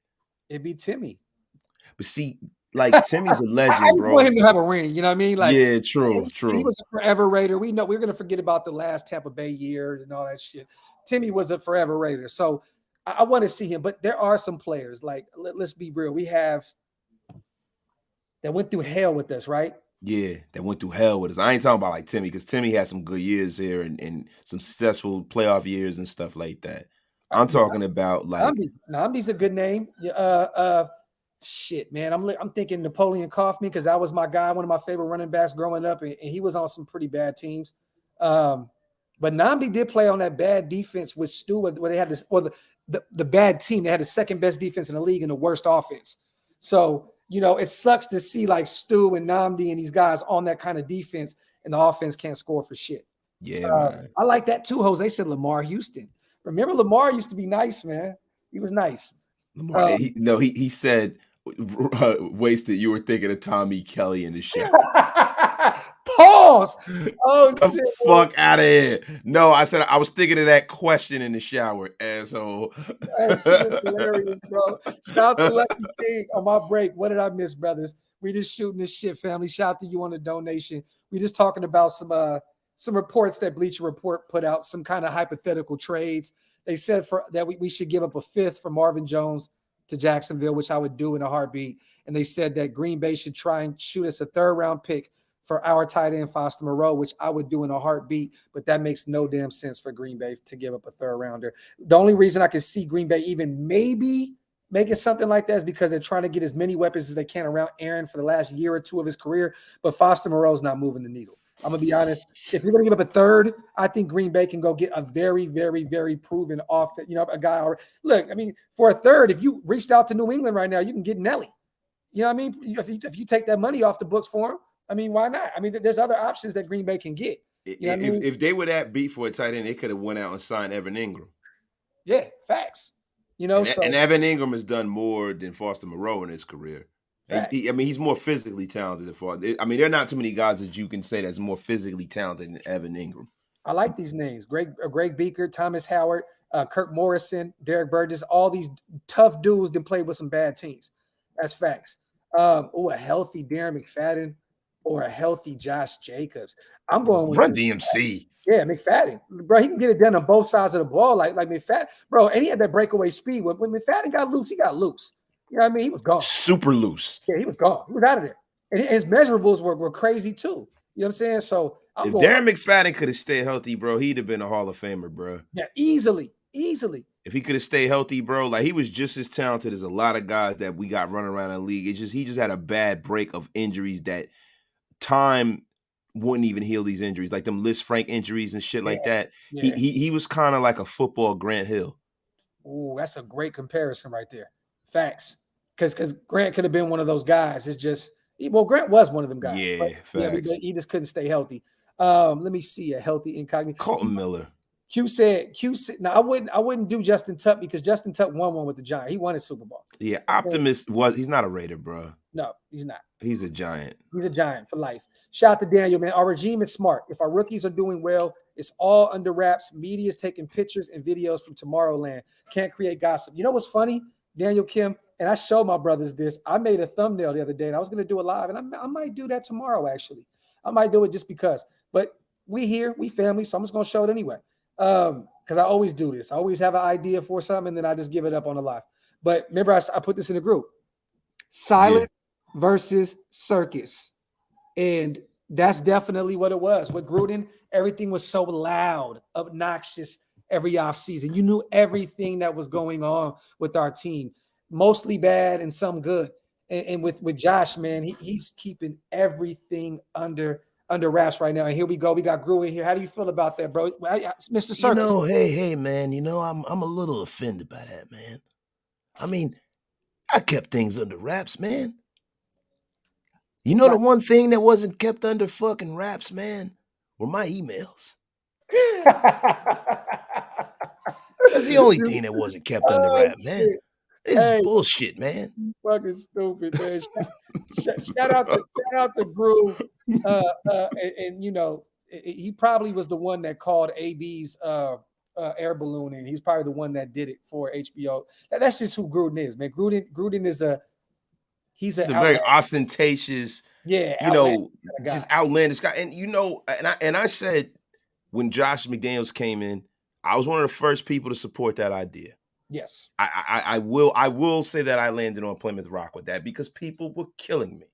It'd be Timmy. But see, like Timmy's a legend, I just bro. want him to have a ring. You know what I mean? Like, yeah, true. He was a forever Raider. We know we're going to forget about the last Tampa Bay year and all that shit. Timmy was a forever Raider. So I want to see him. But there are some players, like, let's be real. We have that went through hell with us, right? Yeah, that went through hell with us. I ain't talking about like Timmy, because Timmy had some good years here and some successful playoff years and stuff like that. I'm talking about like Namdi's a good name. Shit, man. I'm thinking Napoleon Kaufman, because that was my guy, one of my favorite running backs growing up, and he was on some pretty bad teams. But Nnamdi did play on that bad defense with Stu, where they had this, or the bad team. They had the second best defense in the league and the worst offense. So, you know, it sucks to see like Stu and Nnamdi and these guys on that kind of defense, and the offense can't score for shit. Yeah, man. I like that too. Jose said Lamar Houston. Remember, Lamar used to be nice, man. He was nice. Lamar, he said, wasted. You were thinking of Tommy Kelly in the show. Pause. Oh, the shit, fuck out of here. No, I said I was thinking of that question in the shower, asshole. That shit is hilarious, bro. Shout out to Lucky King on my break. What did I miss, brothers? We just shooting this shit, family. Shout out to you on the donation. We just talking about some reports that Bleacher Report put out, some kind of hypothetical trades. They said that we should give up a 5th for Marvin Jones to Jacksonville, which I would do in a heartbeat. And they said that Green Bay should try and shoot us a 3rd round pick for our tight end, Foster Moreau, which I would do in a heartbeat, but that makes no damn sense for Green Bay to give up a 3rd rounder. The only reason I can see Green Bay even maybe making something like that is because they're trying to get as many weapons as they can around Aaron for the last year or 2 of his career, but Foster Moreau's not moving the needle. I'm going to be honest. If you're going to give up a 3rd, I think Green Bay can go get a very, very, very proven a guy. Look, I mean, for a 3rd, if you reached out to New England right now, you can get Nelly. You know what I mean? If you take that money off the books for him, I mean, why not? I mean, there's other options that Green Bay can get. You know if they were that beat for a tight end, they could have went out and signed Evan Ingram. Yeah, facts. You know, and Evan Ingram has done more than Foster Moreau in his career. He's more physically talented than Foster. I mean, there are not too many guys that you can say that's more physically talented than Evan Ingram. I like these names: Greg Beaker, Thomas Howard, Kirk Morrison, Derek Burgess. All these tough dudes that played with some bad teams. That's facts. A healthy Darren McFadden or a healthy Josh Jacobs. I'm going with Run DMC. Yeah, McFadden. Bro, he can get it done on both sides of the ball like McFadden. Bro, and he had that breakaway speed. When McFadden got loose, he got loose. You know what I mean? He was gone. Super loose. Yeah, he was gone. He was out of there. And his measurables were crazy too. You know what I'm saying? So if Darren McFadden could have stayed healthy, bro, he'd have been a Hall of Famer, bro. Yeah, easily. If he could have stayed healthy, bro, like he was just as talented as a lot of guys that we got running around the league. He just had a bad break of injuries that time wouldn't even heal these injuries, like them Liz Frank injuries and shit like that. Yeah. He was kind of like a football Grant Hill. Oh, that's a great comparison right there. Facts. Because Grant could have been one of those guys. It's just, Grant was one of them guys. Yeah, facts. He just couldn't stay healthy. Let me see a healthy incognito. Colton Miller. Q said. Now I wouldn't do Justin Tuck because Justin Tuck won one with the Giants. He won a Super Bowl. Yeah, he's not a Raider, bro. No, he's not. He's a Giant. He's a Giant for life. Shout out to Daniel, man. Our regime is smart. If our rookies are doing well, it's all under wraps. Media's taking pictures and videos from Tomorrowland. Can't create gossip. You know what's funny, Daniel Kim? And I showed my brothers this. I made a thumbnail the other day, and I was going to do it live, and I might do that tomorrow, actually. I might do it just because. But we here, we family, so I'm just gonna show it anyway. Because I always do this. I always have an idea for something, and then I just give it up on the live. But remember, I put this in the group. Silence versus circus. And that's definitely what it was. With Gruden, everything was so loud, obnoxious every offseason. You knew everything that was going on with our team, mostly bad and some good. And with Josh, man, he's keeping everything under wraps right now. And here we go. We got Gruden here. How do you feel about that, bro? Mr. Circus. You know, hey, man, you know, I'm a little offended by that, man. I mean, I kept things under wraps, man. You know, the one thing that wasn't kept under fucking wraps, man, were my emails. That's the only thing that wasn't kept under wraps, man. This is bullshit, man. Fucking stupid, man. Shout out to Groove. And you know, he probably was the one that called AB's air balloon, and he's probably the one that did it for HBO. That's just who Gruden is, man. Gruden is he's a very ostentatious, just outlandish guy. And you know, and I said when Josh McDaniels came in, I was one of the first people to support that idea. Yes, I will say that I landed on Plymouth Rock with that because people were killing me.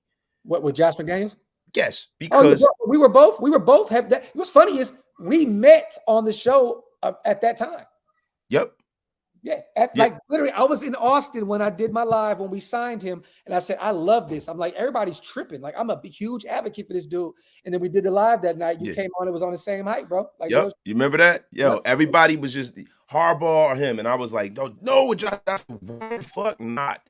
What, with Josh McDaniels? Yes, because we were both have that. What's funny is we met on the show at that time. Yep. Yeah, like literally, I was in Austin when I did my live when we signed him, and I said, I love this. I'm like, everybody's tripping. Like, I'm a huge advocate for this dude. And then we did the live that night. You came on, it was on the same height, bro. Like, you remember that? Everybody was just Harbaugh or him, and I was like, no, Josh, why the fuck not?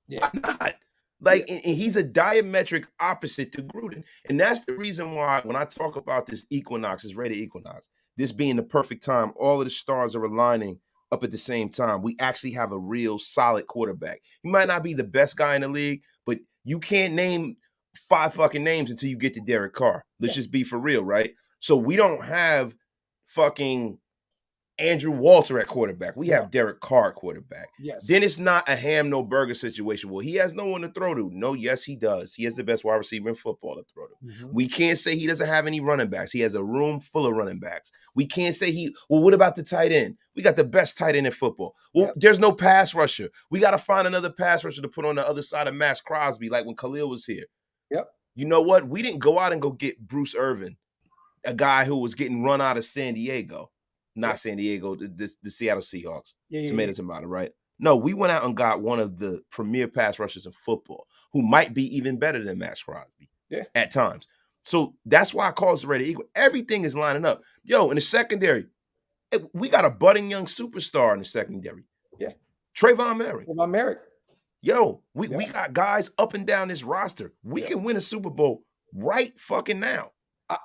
Yeah, why not? Like, and he's a diametric opposite to Gruden, and that's the reason why when I talk about this equinox, this rated equinox, this being the perfect time, all of the stars are aligning up at the same time. We actually have a real solid quarterback. He might not be the best guy in the league, but you can't name 5 fucking names until you get to Derek Carr. Let's just be for real, right? So we don't have fucking Andrew Walter at quarterback. We have Derek Carr at quarterback. Yes. Then it's not a ham, no burger situation. Well, he has no one to throw to. No, yes, he does. He has the best wide receiver in football to throw to. Mm-hmm. We can't say he doesn't have any running backs. He has a room full of running backs. We can't say what about the tight end? We got the best tight end in football. Well, there's no pass rusher. We got to find another pass rusher to put on the other side of Max Crosby, like when Khalil was here. Yep. You know what? We didn't go out and go get Bruce Irvin, a guy who was getting run out of San Diego. Not San Diego, the Seattle Seahawks. Tomato, right? No, we went out and got one of the premier pass rushers in football who might be even better than Max Crosby at times. So that's why I call us the rated equal. Everything is lining up. Yo, in the secondary, we got a budding young superstar in the secondary. Yeah. Trayvon Merrick. Yo, we got guys up and down this roster. We can win a Super Bowl right fucking now.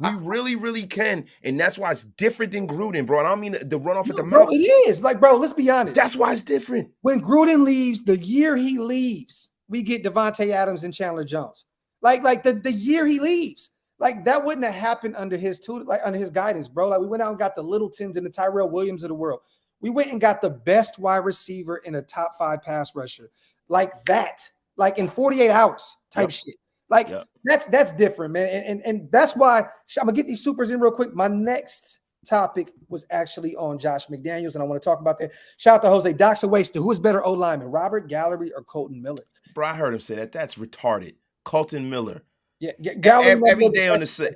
We really, really can. And that's why it's different than Gruden, bro. And I don't mean the run off at the mouth. It is. Like, bro, let's be honest. That's why it's different. When Gruden leaves, the year he leaves, we get Devontae Adams and Chandler Jones. Like the year he leaves. Like, that wouldn't have happened under his under his guidance, bro. Like, we went out and got the Littletons and the Tyrell Williams of the world. We went and got the best wide receiver in a top 5 pass rusher. Like that. Like in 48 hours type shit. Like, that's different, man. And that's why I'm going to get these supers in real quick. My next topic was actually on Josh McDaniels, and I want to talk about that. Shout out to Jose. Doc's a waster. Who is better O-lineman, Robert Gallery or Colton Miller? Bro, I heard him say that. That's retarded. Colton Miller. Yeah. Every day on the set.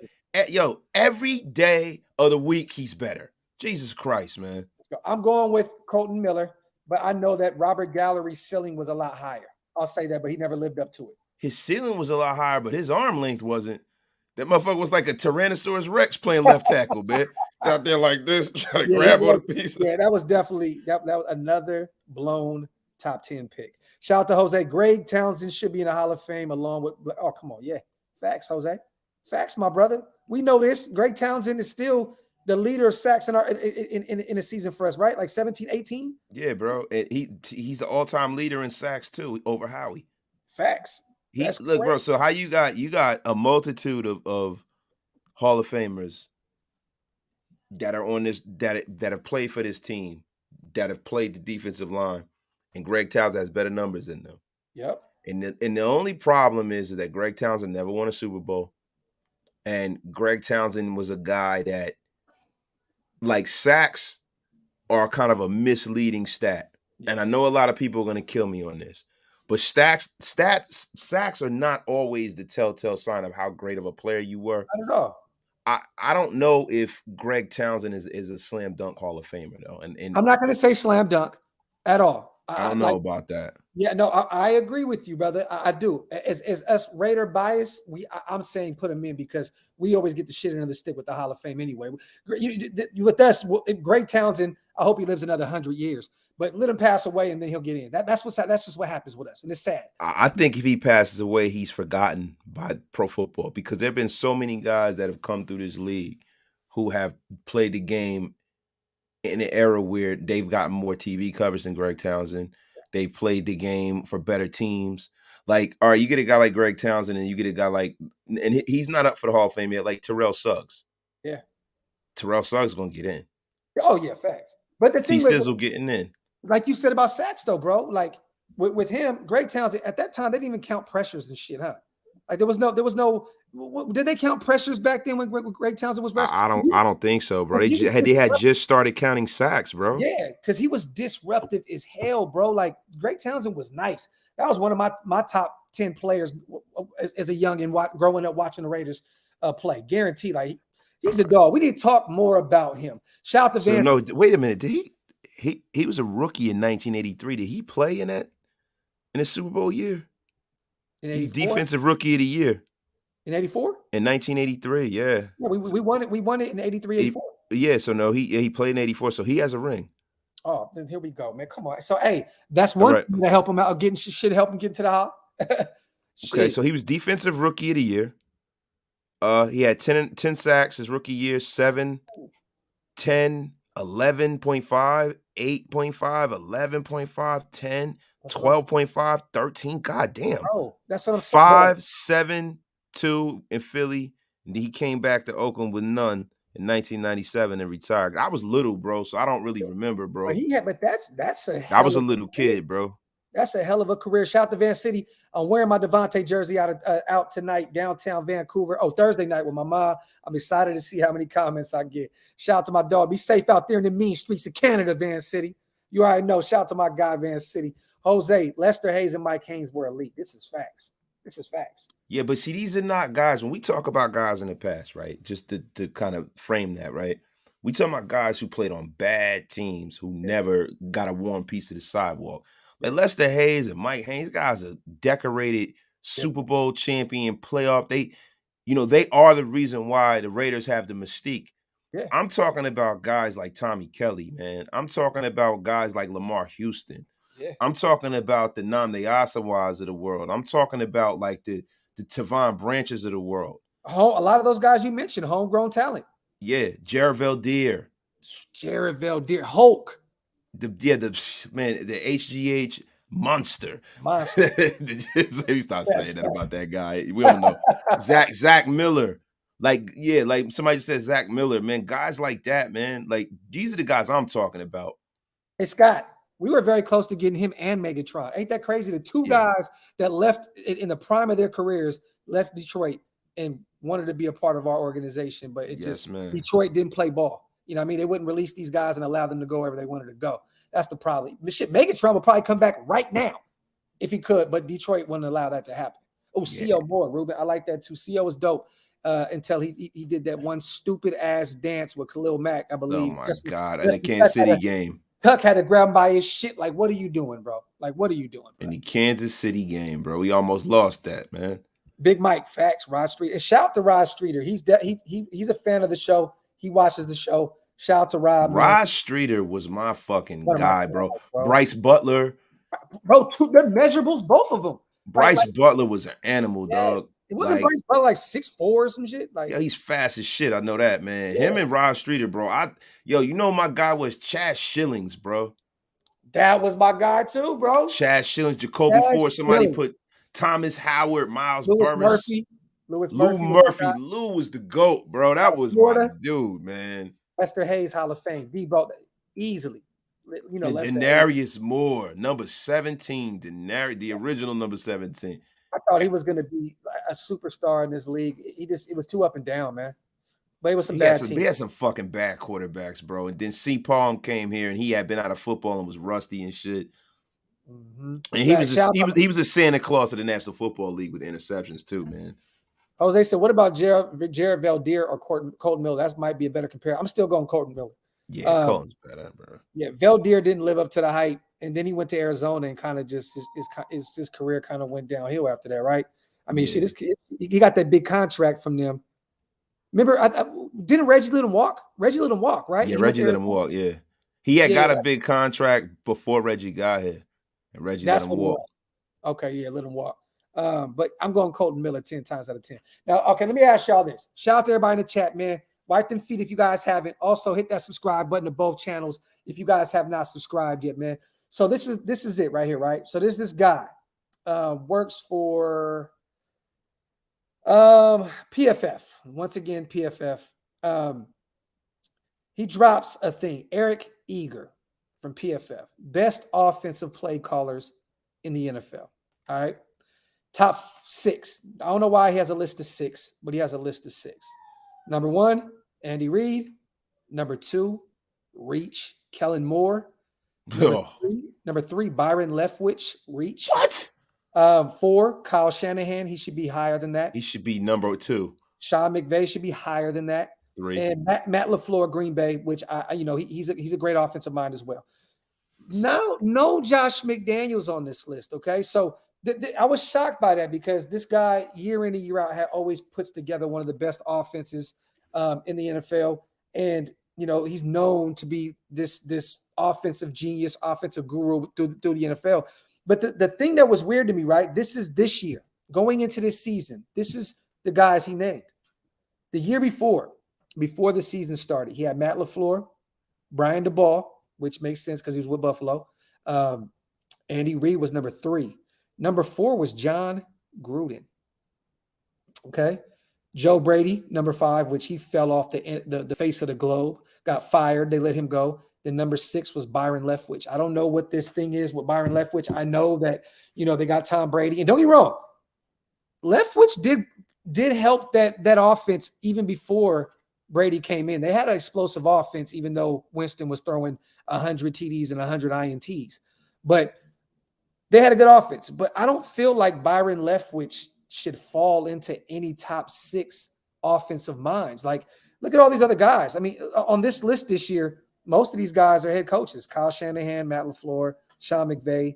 Every day of the week, he's better. Jesus Christ, man. I'm going with Colton Miller, but I know that Robert Gallery's ceiling was a lot higher. I'll say that, but he never lived up to it. His ceiling was a lot higher, but his arm length wasn't. That motherfucker was like a Tyrannosaurus Rex playing left tackle, man. He's out there like this, trying to grab all the pieces. Yeah, that was definitely that was another blown top 10 pick. Shout out to Jose. Greg Townsend should be in the Hall of Fame along with. Oh, come on, facts, Jose. Facts, my brother. We know this. Greg Townsend is still the leader of sacks in the season for us, right? Like 17, 18? Yeah, bro. And he's the all-time leader in sacks too, over Howie. Facts. Look, bro. So how you got a multitude of Hall of Famers that are on this that have played for this team, that have played the defensive line, and Greg Townsend has better numbers than them. Yep. And the only problem is that Greg Townsend never won a Super Bowl, And Greg Townsend was a guy that, like, sacks are kind of a misleading stat. Yes. And I know a lot of people are going to kill me on this, but sacks are not always the telltale sign of how great of a player you were. I don't know. I don't know if Greg Townsend is a slam dunk Hall of Famer though. And I'm not going to say slam dunk at all. I don't know about that. Yeah, no, I agree with you, brother. I do. As us Raider bias, I'm saying put him in because we always get the shit under the stick with the Hall of Fame anyway. With us, Greg Townsend, I hope he lives another 100 years, but let him pass away and then he'll get in. That's just what happens with us, and it's sad. I think if he passes away, he's forgotten by pro football because there have been so many guys that have come through this league who have played the game in an era where they've gotten more TV coverage than Greg Townsend. They've played the game for better teams. Like, all right, you get a guy like Greg Townsend and you get a guy like, and he's not up for the Hall of Fame yet, like Terrell Suggs. Yeah. Terrell Suggs is going to get in. Oh, yeah, facts. But the thing T-Sizzle getting in. Like you said about sacks, though, bro, like with him, Greg Townsend, at that time, they didn't even count pressures and shit, huh? Like there was no, did they count pressures back then when Greg Townsend was wrestling? I don't think so, bro. They had just started counting sacks, bro. Yeah, because he was disruptive as hell, bro. Like Greg Townsend was nice. That was one of my top 10 players as a youngin' growing up watching the Raiders play. Guaranteed, like he's a dog. We need to talk more about him. Shout out to Van. No, wait a minute. Did he was a rookie in 1983. Did he play in the Super Bowl year? He's defensive rookie of the year. In 84? In 1983, yeah. Yeah, we won it. We won it in 83, 84. Yeah, so no, he played in 84, so he has a ring. Oh, then here we go, man. Come on. So, hey, that's one thing to help him out. Help him get into the hall. Okay, so he was defensive rookie of the year. He had 10 sacks his rookie year, 7, 10, 11.5, 8.5, 11.5, 10, 12.5, 13. God damn. Oh, that's what I'm saying. 5, 7, 2 in Philly. And he came back to Oakland with none in 1997 and retired. I was little, bro, so I don't really remember, bro. But that's a I was a little kid, bro. That's a hell of a career. Shout out to Van City. I'm wearing my Devontae jersey out tonight, downtown Vancouver. Oh, Thursday night with my mom. I'm excited to see how many comments I get. Shout out to my dog. Be safe out there in the mean streets of Canada, Van City. You already know. Shout out to my guy, Van City. Jose, Lester Hayes, and Mike Haynes were elite. This is facts. Yeah, but see, these are not guys. When we talk about guys in the past, right, just to kind of frame that, right, we talk about guys who played on bad teams who never got a warm piece of the sidewalk. Like Lester Hayes and Mike Haynes, guys are decorated Super Bowl champion playoff. They are the reason why the Raiders have the mystique. Yeah. I'm talking about guys like Tommy Kelly, man. I'm talking about guys like Lamar Houston. Yeah. I'm talking about the Nnamdi Asawas of the world. I'm talking about like the Tavon Branches of the world. A lot of those guys you mentioned, homegrown talent. Yeah, Jared Veldheer, Hulk. the HGH monster. Let me stop saying that about that guy. We don't know. Zach Miller. Like somebody just said Zach Miller, man. Guys like that, man. Like these are the guys I'm talking about. Hey, Scott, we were very close to getting him and Megatron. Ain't that crazy? The two guys that left in the prime of their careers left Detroit and wanted to be a part of our organization, but Detroit didn't play ball. You know what I mean? They wouldn't release these guys and allow them to go wherever they wanted to go. That's the problem. Shit, Megatron would probably come back right now if he could, but Detroit wouldn't allow that to happen. Oh, CO Moore, Ruben. I like that too. CO was dope until he did that one stupid ass dance with Khalil Mack, I believe. Oh my God. At the Kansas City game. Tuck had to grab him by his shit. Like, what are you doing, bro? Like, what are you doing, bro? In the Kansas City game, bro. We almost lost that, man. Big Mike, facts, Rod Street. And shout out to Rod Streeter. He's a fan of the show. He watches the show. Shout out to Rod. Rod Streeter was my fucking guy, bro. Bryce Butler. Bro, they're measurables, both of them. Bryce Butler was an animal, dog. It wasn't Bryce Butler like 6'4" or some shit. Like, yeah, he's fast as shit. I know that, man. Yeah. Him and Rod Streeter, bro. You know my guy was Chad Shillings, bro. That was my guy too, bro. Chad Shillings, Jacoby Ford. Somebody put Thomas Howard, Miles Burris, Lou Murphy. Lou was the GOAT, bro. That was my dude, man. Lester Hayes, Hall of Fame. Bro, easily. You know, Denarius Moore, number 17. The original number 17. I thought he was going to be. a superstar in this league. It was too up and down, man. But it was some He had bad some, teams. he had some fucking bad quarterbacks, bro. And then C. Pong came here, and he had been out of football and was rusty and shit. Mm-hmm. And he was a Santa Claus of the National Football League with interceptions too, man. Jose said, "What about Jared Valdir or Colton Miller? That might be a better compare." I'm still going Colton Miller. Yeah, Colton's better, bro. Yeah, Valdir didn't live up to the hype, and then he went to Arizona and kind of just his career kind of went downhill after that, right? I mean, shit, he got that big contract from them. Remember, didn't Reggie let him walk? Reggie let him walk, right? Yeah, Reggie let him walk. Yeah, he had got a big contract before Reggie got here, and Reggie let him walk. Okay, yeah, let him walk. But I'm going Colton Miller 10 times out of 10. Now, okay, let me ask y'all this. Shout out to everybody in the chat, man. Wipe them feet if you guys haven't. Also, hit that subscribe button to both channels if you guys have not subscribed yet, man. So this is it right here, right? So there's this guy, works for PFF. Once again, PFF. He drops a thing. Eric Eager from PFF. Best offensive play callers in the NFL. All right. Top 6. I don't know why he has a list of 6, but he has a list of 6. Number 1, Andy Reid. Number 2, Reach, Kellen Moore. Number 3, Byron Leftwich, Reach. What? 4, Kyle Shanahan. He should be higher than that. He should be number 2. Sean McVay should be higher than that. 3. And Matt LaFleur, Green Bay, which he's a great offensive mind as well. No Josh McDaniels on this list. Okay, so I was shocked by that because this guy, year in and year out, always puts together one of the best offenses in the NFL, and he's known to be this offensive genius, offensive guru through the NFL. But the thing that was weird to me, right? This year, going into this season, this is the guys he named. The year before the season started, he had Matt LaFleur, Brian DeBall, which makes sense because he was with Buffalo. Andy Reid was number 3. Number 4 was John Gruden. Okay. Joe Brady, number 5, which he fell off the face of the globe, got fired. They let him go. Then number 6 was Byron Leftwich. I don't know what this thing is with Byron Leftwich. I know that, they got Tom Brady. And don't get me wrong, Leftwich did help that offense even before Brady came in. They had an explosive offense, even though Winston was throwing 100 TDs and 100 INTs. But they had a good offense. But I don't feel like Byron Leftwich should fall into any top 6 offensive minds. Like, look at all these other guys. I mean, on this list this year, most of these guys are head coaches. Kyle Shanahan, Matt LaFleur, Sean McVay.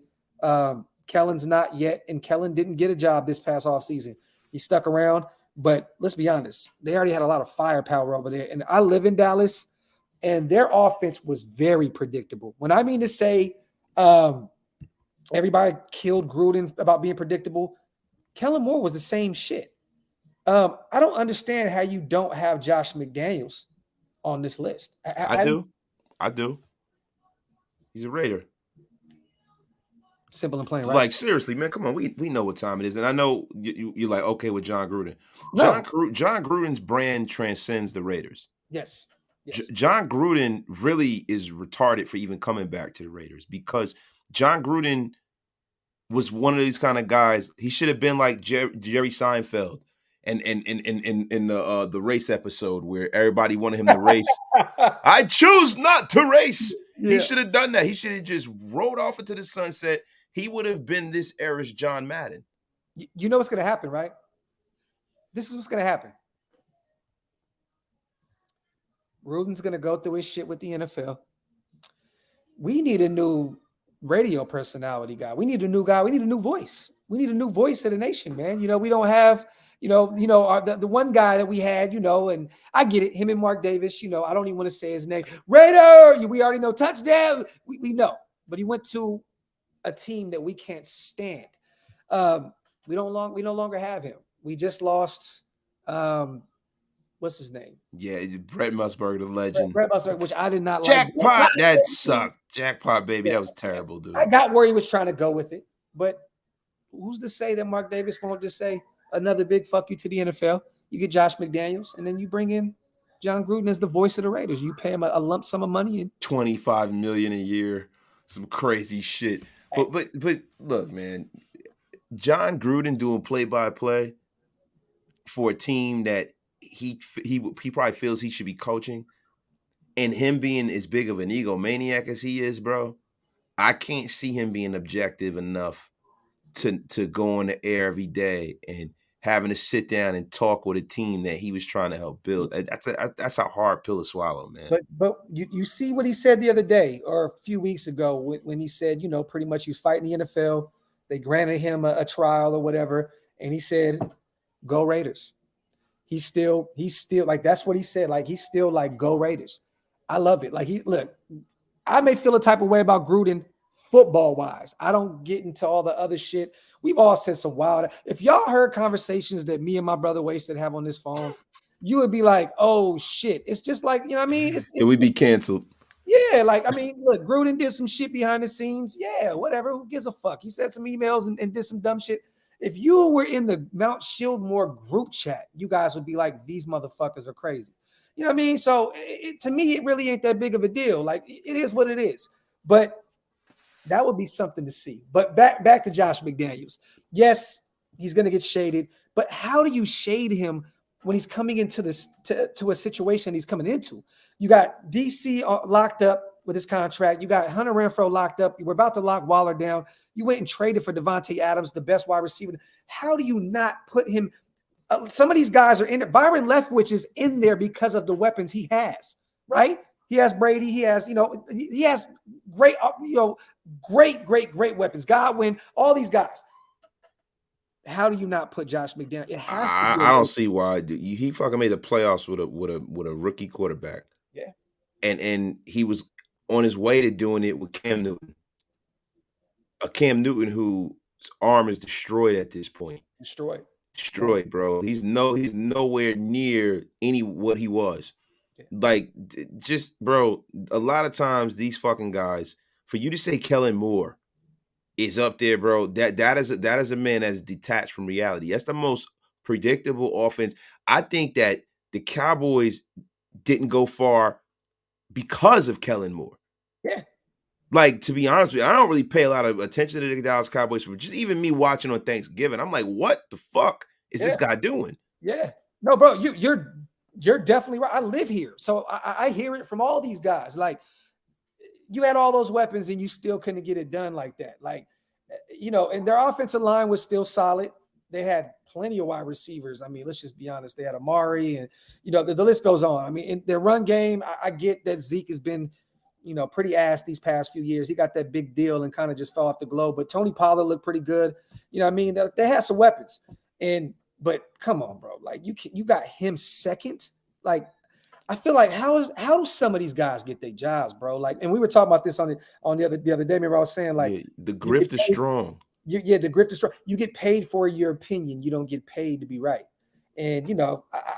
Kellen's not yet, and Kellen didn't get a job this past offseason. He stuck around. But let's be honest, they already had a lot of firepower over there. And I live in Dallas, and their offense was very predictable. When I mean to say everybody killed Gruden about being predictable, Kellen Moore was the same shit. I don't understand how you don't have Josh McDaniels on this list. I do. He's a Raider. Simple and plain, right? Like, seriously, man, come on. We know what time it is. And I know you're like, okay with John Gruden. No. John Gruden's brand transcends the Raiders. Yes. John Gruden really is retarded for even coming back to the Raiders because John Gruden was one of these kind of guys. He should have been like Jerry Seinfeld and in the race episode where everybody wanted him to race. I choose not to race. Yeah. He should have done that. He should have just rode off into the sunset. He would have been this era's John Madden. You know what's going to happen, right? This is what's going to happen. Gruden's going to go through his shit with the NFL. We need a new radio personality guy. We need a new guy. We need a new voice. We need a new voice of the nation, man. We don't have, the one guy that we had, and I get it. Him and Mark Davis, I don't even want to say his name. Raider, we already know touchdown. We know, but he went to a team that we can't stand. We no longer have him. We just lost. What's his name? Yeah, Brett Musburger, the legend. Brett Musburger, which I did not Jackpot, like. Jackpot, that sucked. Jackpot, baby, that was terrible, dude. I got where he was trying to go with it, but who's to say that Mark Davis won't just say another big fuck you to the NFL? You get Josh McDaniels, and then you bring in John Gruden as the voice of the Raiders. You pay him a lump sum of money and $25 million a year, some crazy shit. But look, man, John Gruden doing play-by-play for a team that he probably feels he should be coaching, and him being as big of an egomaniac as he is, bro, I can't see him being objective enough to go on the air every day and having to sit down and talk with a team that he was trying to help build. That's a hard pill to swallow, man. But you see what he said the other day or a few weeks ago when he said, pretty much he was fighting the NFL. They granted him a trial or whatever, and he said, "Go Raiders." He's still like, that's what he said. Like, he's still like, "Go Raiders." I love it. Like, I may feel a type of way about Gruden football wise. I don't get into all the other shit. We've all said some wild. If y'all heard conversations that me and my brother Wasted have on this phone, you would be like, "Oh shit!" It's just like, what I mean? It would be canceled. Yeah, like, I mean, look, Gruden did some shit behind the scenes. Yeah, whatever. Who gives a fuck? He said some emails and did some dumb shit. If you were in the Mount Shieldmore group chat, you guys would be like, "These motherfuckers are crazy." You know what I mean? So to me, it really ain't that big of a deal. Like, it is what it is. But that would be something to see. But back to Josh McDaniels. Yes, he's going to get shaded. But how do you shade him when he's coming into this to a situation he's coming into? You got DC locked up with his contract. You got Hunter Renfrow locked up. You were about to lock Waller down. You went and traded for Devontae Adams, the best wide receiver. How do you not put him? Some of these guys are in there. Byron Leftwich is in there because of the weapons he has, right? He has Brady. He has, he has great, great weapons. Godwin, all these guys. How do you not put Josh McDaniels? It has to be. I don't see why. He fucking made the playoffs with a rookie quarterback. Yeah, and he was on his way to doing it with Cam Newton. A Cam Newton whose arm is destroyed at this point. Destroyed, bro. He's nowhere near what he was. Yeah. Like, just, bro, a lot of times these fucking guys, for you to say Kellen Moore is up there, bro, that is a man that's detached from reality. That's the most predictable offense. I think that the Cowboys didn't go far because of Kellen Moore. Yeah. Like, to be honest with you, I don't really pay a lot of attention to the Dallas Cowboys. For just even me watching on Thanksgiving, I'm like, what the fuck is this guy doing? Yeah. No, bro, you're definitely right. I live here. So I hear it from all these guys. Like, you had all those weapons and you still couldn't get it done like that. Like, and their offensive line was still solid. They had plenty of wide receivers. I mean, let's just be honest. They had Amari and, the list goes on. I mean, in their run game, I get that Zeke has been, pretty ass these past few years. He got that big deal and kind of just fell off the globe. But Tony Pollard looked pretty good. I mean, they had some weapons. But come on, bro. Like, you got him second. Like, I feel like how do some of these guys get their jobs, bro? Like, and we were talking about this on the other day. Remember, I was saying, like, the grift is strong. The grift is strong. You get paid for your opinion. You don't get paid to be right. And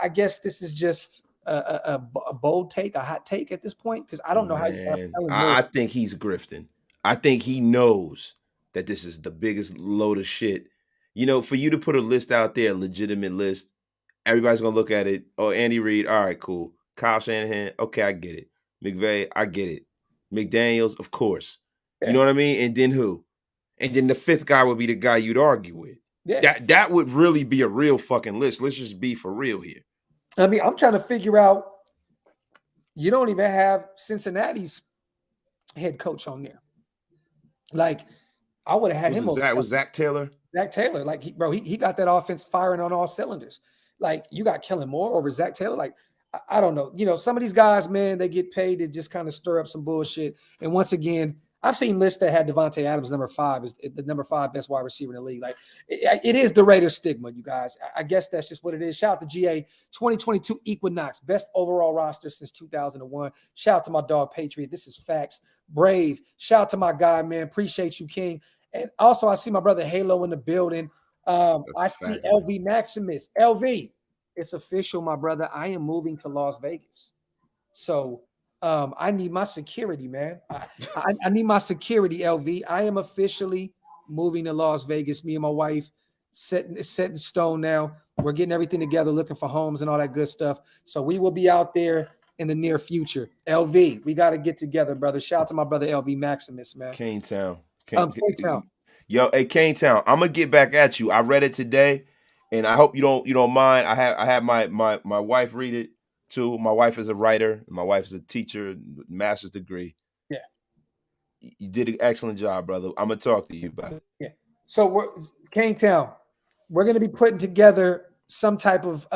I guess this is just a bold take, a hot take at this point, because I don't know how you. I think he's grifting. I think he knows that this is the biggest load of shit. For you to put a list out there, a legitimate list, everybody's gonna look at it. Oh, Andy Reid, all right, cool. Kyle Shanahan, okay, I get it. McVay, I get it. McDaniels, of course. Yeah. You know what I mean? And then who? And then the fifth guy would be the guy you'd argue with. Yeah. That would really be a real fucking list. Let's just be for real here. I mean, I'm trying to figure out, you don't even have Cincinnati's head coach on there. Like, I would have had him. Was Zach Taylor? Zach Taylor. Like, he got that offense firing on all cylinders. Like, you got Kellen Moore over Zach Taylor. Like, I don't know. Some of these guys, man, they get paid to just kind of stir up some bullshit. And once again, I've seen lists that had Devontae Adams number 5 is the number 5 best wide receiver in the league. Like, it is the Raiders stigma, you guys. I guess that's just what it is. Shout out to GA 2022 Equinox, best overall roster since 2001. Shout out to my dog Patriot. This is facts. Brave. Shout out to my guy, man. Appreciate you, King. And also, I see my brother Halo in the building. I see LV Maximus. LV, it's official, my brother. I am moving to Las Vegas. So I need my security, man. I need my security, LV. I am officially moving to Las Vegas. Me and my wife set in stone now. We're getting everything together, looking for homes and all that good stuff. So we will be out there in the near future. LV, we got to get together, brother. Shout out to my brother LV Maximus, man. Cane Town. Cane Town. Yo, hey, Cane Town, I'm going to get back at you. I read it today, And I hope you don't mind. I have my wife read it too. My wife is a writer. My wife is a teacher, master's degree. Yeah. You did an excellent job, brother. I'm gonna talk to you about it. Yeah. So we're Cane Town. We're gonna be putting together some type of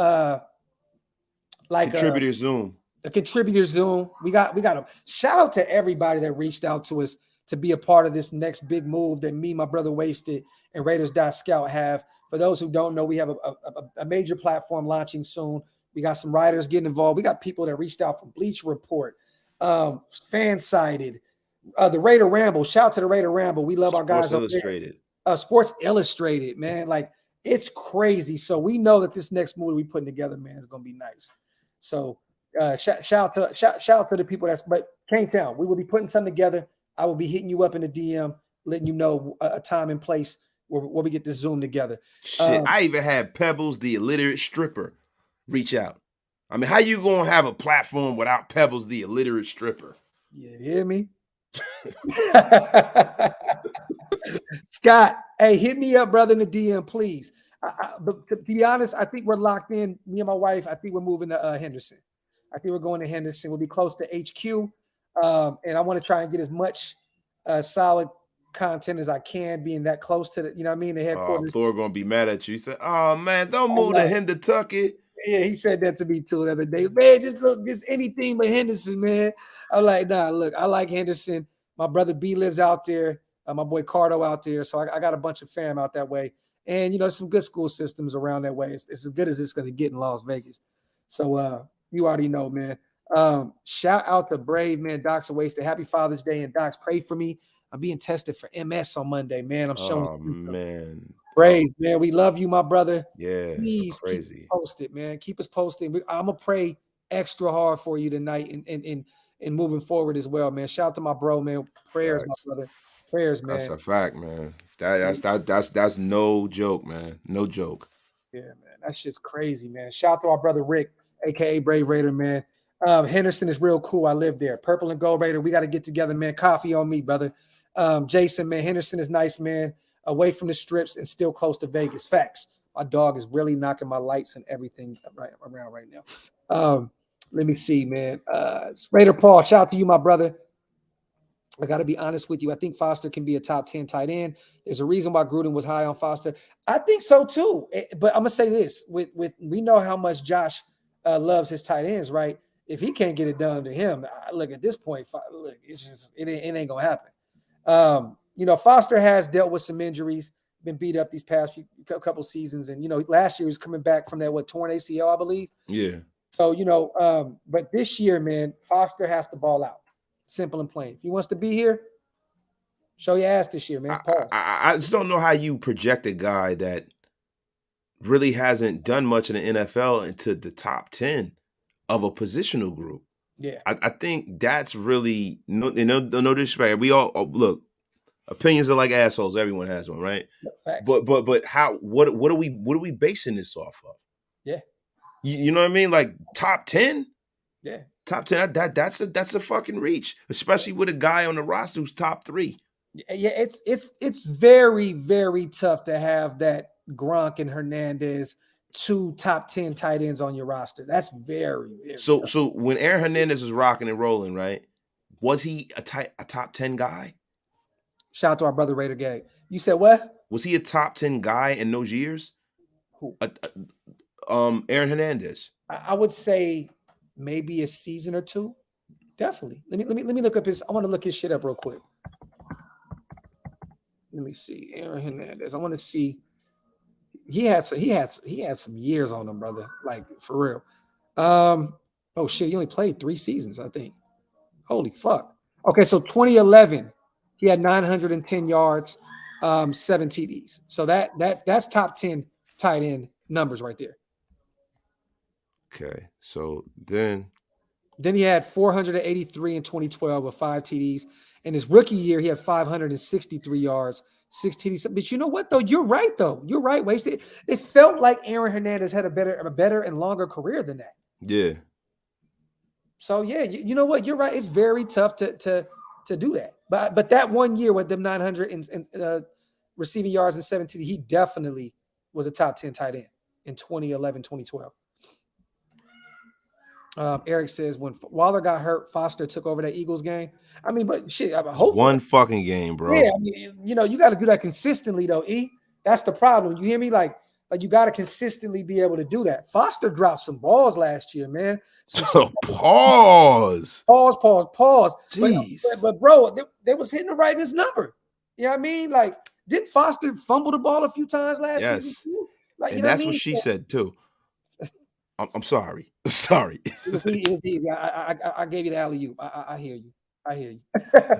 like Contributor Zoom. a contributor Zoom. We got a shout out to everybody that reached out to us to be a part of this next big move that me, my brother Wasted, and Raiders.Scout have. For those who don't know, we have a major platform launching soon. We got some writers getting involved. We got people that reached out from Bleach Report, Fansided, the Raider Ramble. Shout out to the Raider Ramble. We love our guys. Sports Illustrated. Sports Illustrated, man. Like, it's crazy. So we know that this next movie we putting together, man, is gonna be nice. So shout out to the people but Cane Town, we will be putting something together. I will be hitting you up in the DM, letting you know a time and place where we get this Zoom together. Shit, I even had Pebbles, the illiterate stripper, reach out. I mean, how you gonna have a platform without Pebbles, the illiterate stripper? You hear me? Scott, hey, hit me up, brother, in the DM, please. But to be honest, I think we're locked in. Me and my wife, I think we're moving to Henderson. I think we're going to Henderson. We'll be close to HQ. And I want to try and get as much solid content as I can, being that close to the, you know what I mean, the headquarters. Thor gonna be mad at you. He said, "Oh man, don't move to Hendertucky." Yeah, he said that to me too the other day. Man, just anything but Henderson, man. I'm like, nah, look, I like Henderson. My brother B lives out there. My boy Cardo out there. So I got a bunch of fam out that way. And, you know, some good school systems around that way. It's as good as it's going to get in Las Vegas. So you already know, man. Shout out to Brave, man. Docs are wasted. Happy Father's Day. And Docs, pray for me. I'm being tested for MS on Monday, man. I'm showing. Oh, man. Brave, man. We love you, my brother. Yeah, please it's crazy. Keep us posted, man. Keep us posted. I'm going to pray extra hard for you tonight and moving forward as well, man. Shout out to my bro, man. Prayers, my brother. Prayers, man. That's a fact, man. That's no joke, man. No joke. Yeah, man. That shit's crazy, man. Shout out to our brother Rick, aka Brave Raider, man. Henderson is real cool. I live there. Purple and Gold Raider. We got to get together, man. Coffee on me, brother. Jason, man. Henderson is nice, man. Away from the strips and still close to Vegas. Facts. My dog is really knocking my lights and everything around right now. Let me see, man. Raider Paul, shout out to you, my brother. I got to be honest with you. I think Foster can be a top 10 tight end. There's a reason why Gruden was high on Foster. I think so too. But I'm gonna say this: with we know how much Josh loves his tight ends, right? If he can't get it done to him, look at this point. Look, it's just it ain't gonna happen. You know, Foster has dealt with some injuries, been beat up these past couple seasons, and you know, last year he was coming back from that torn ACL, I believe. Yeah. So you know, but this year, man, Foster has to ball out. Simple and plain. If he wants to be here, show your ass this year, man. I just don't know how you project a guy that really hasn't done much in the NFL into the top 10 of a positional group. Yeah. I think that's really no disrespect. We all look, opinions are like assholes. Everyone has one, right? Facts. But how what are we basing this off of? Yeah. You know what I mean? Like top 10? Yeah. Top 10, that's a fucking reach, especially with a guy on the roster who's top 3. Yeah, it's very, very tough to have that Gronk and Hernandez 2 top 10 tight ends on your roster. That's very, very tough. So when Aaron Hernandez was rocking and rolling, right? Was he a top 10 guy? Shout out to our brother Raider Gang. You said what? Was he a top 10 guy in those years? Who? Aaron Hernandez. I would say maybe a season or 2. Definitely. Let me look up his. I want to look his shit up real quick. Let me see. Aaron Hernandez. I want to see. He had some years on him, brother. Like for real. Oh shit, he only played 3 seasons, I think. Holy fuck. Okay, so 2011, he had 910 yards, 7 TDs. So that's top 10 tight end numbers right there. Okay, so then he had 483 in 2012 with 5 TDs. In his rookie year, he had 563 yards, 6 TDs. But you know what, though? You're right, though. You're right, Wasted. It felt like Aaron Hernandez had a better and longer career than that. Yeah. So, yeah, you know what? You're right. It's very tough to do that. But that one year with them 900 receiving yards and 7 TDs, he definitely was a top 10 tight end. in 2011, 2012. Eric says when Waller got hurt, Foster took over that Eagles game. I mean, but shit, I mean, It's hopefully, one fucking game, bro. yeah. I mean, you know, you got to do that consistently, though. E, that's the problem. You hear me? Like you got to consistently be able to do that. Foster dropped some balls last year, man. So pause. Jeez. Jeez. But bro, they was hitting the right in his number. You know what I mean? Like, didn't Foster fumble the ball a few times last season? Too? Like, and you know that's what I mean? what she said too. I'm sorry. Sorry. It was easy. I gave you the alley-oop. I hear you. I hear you.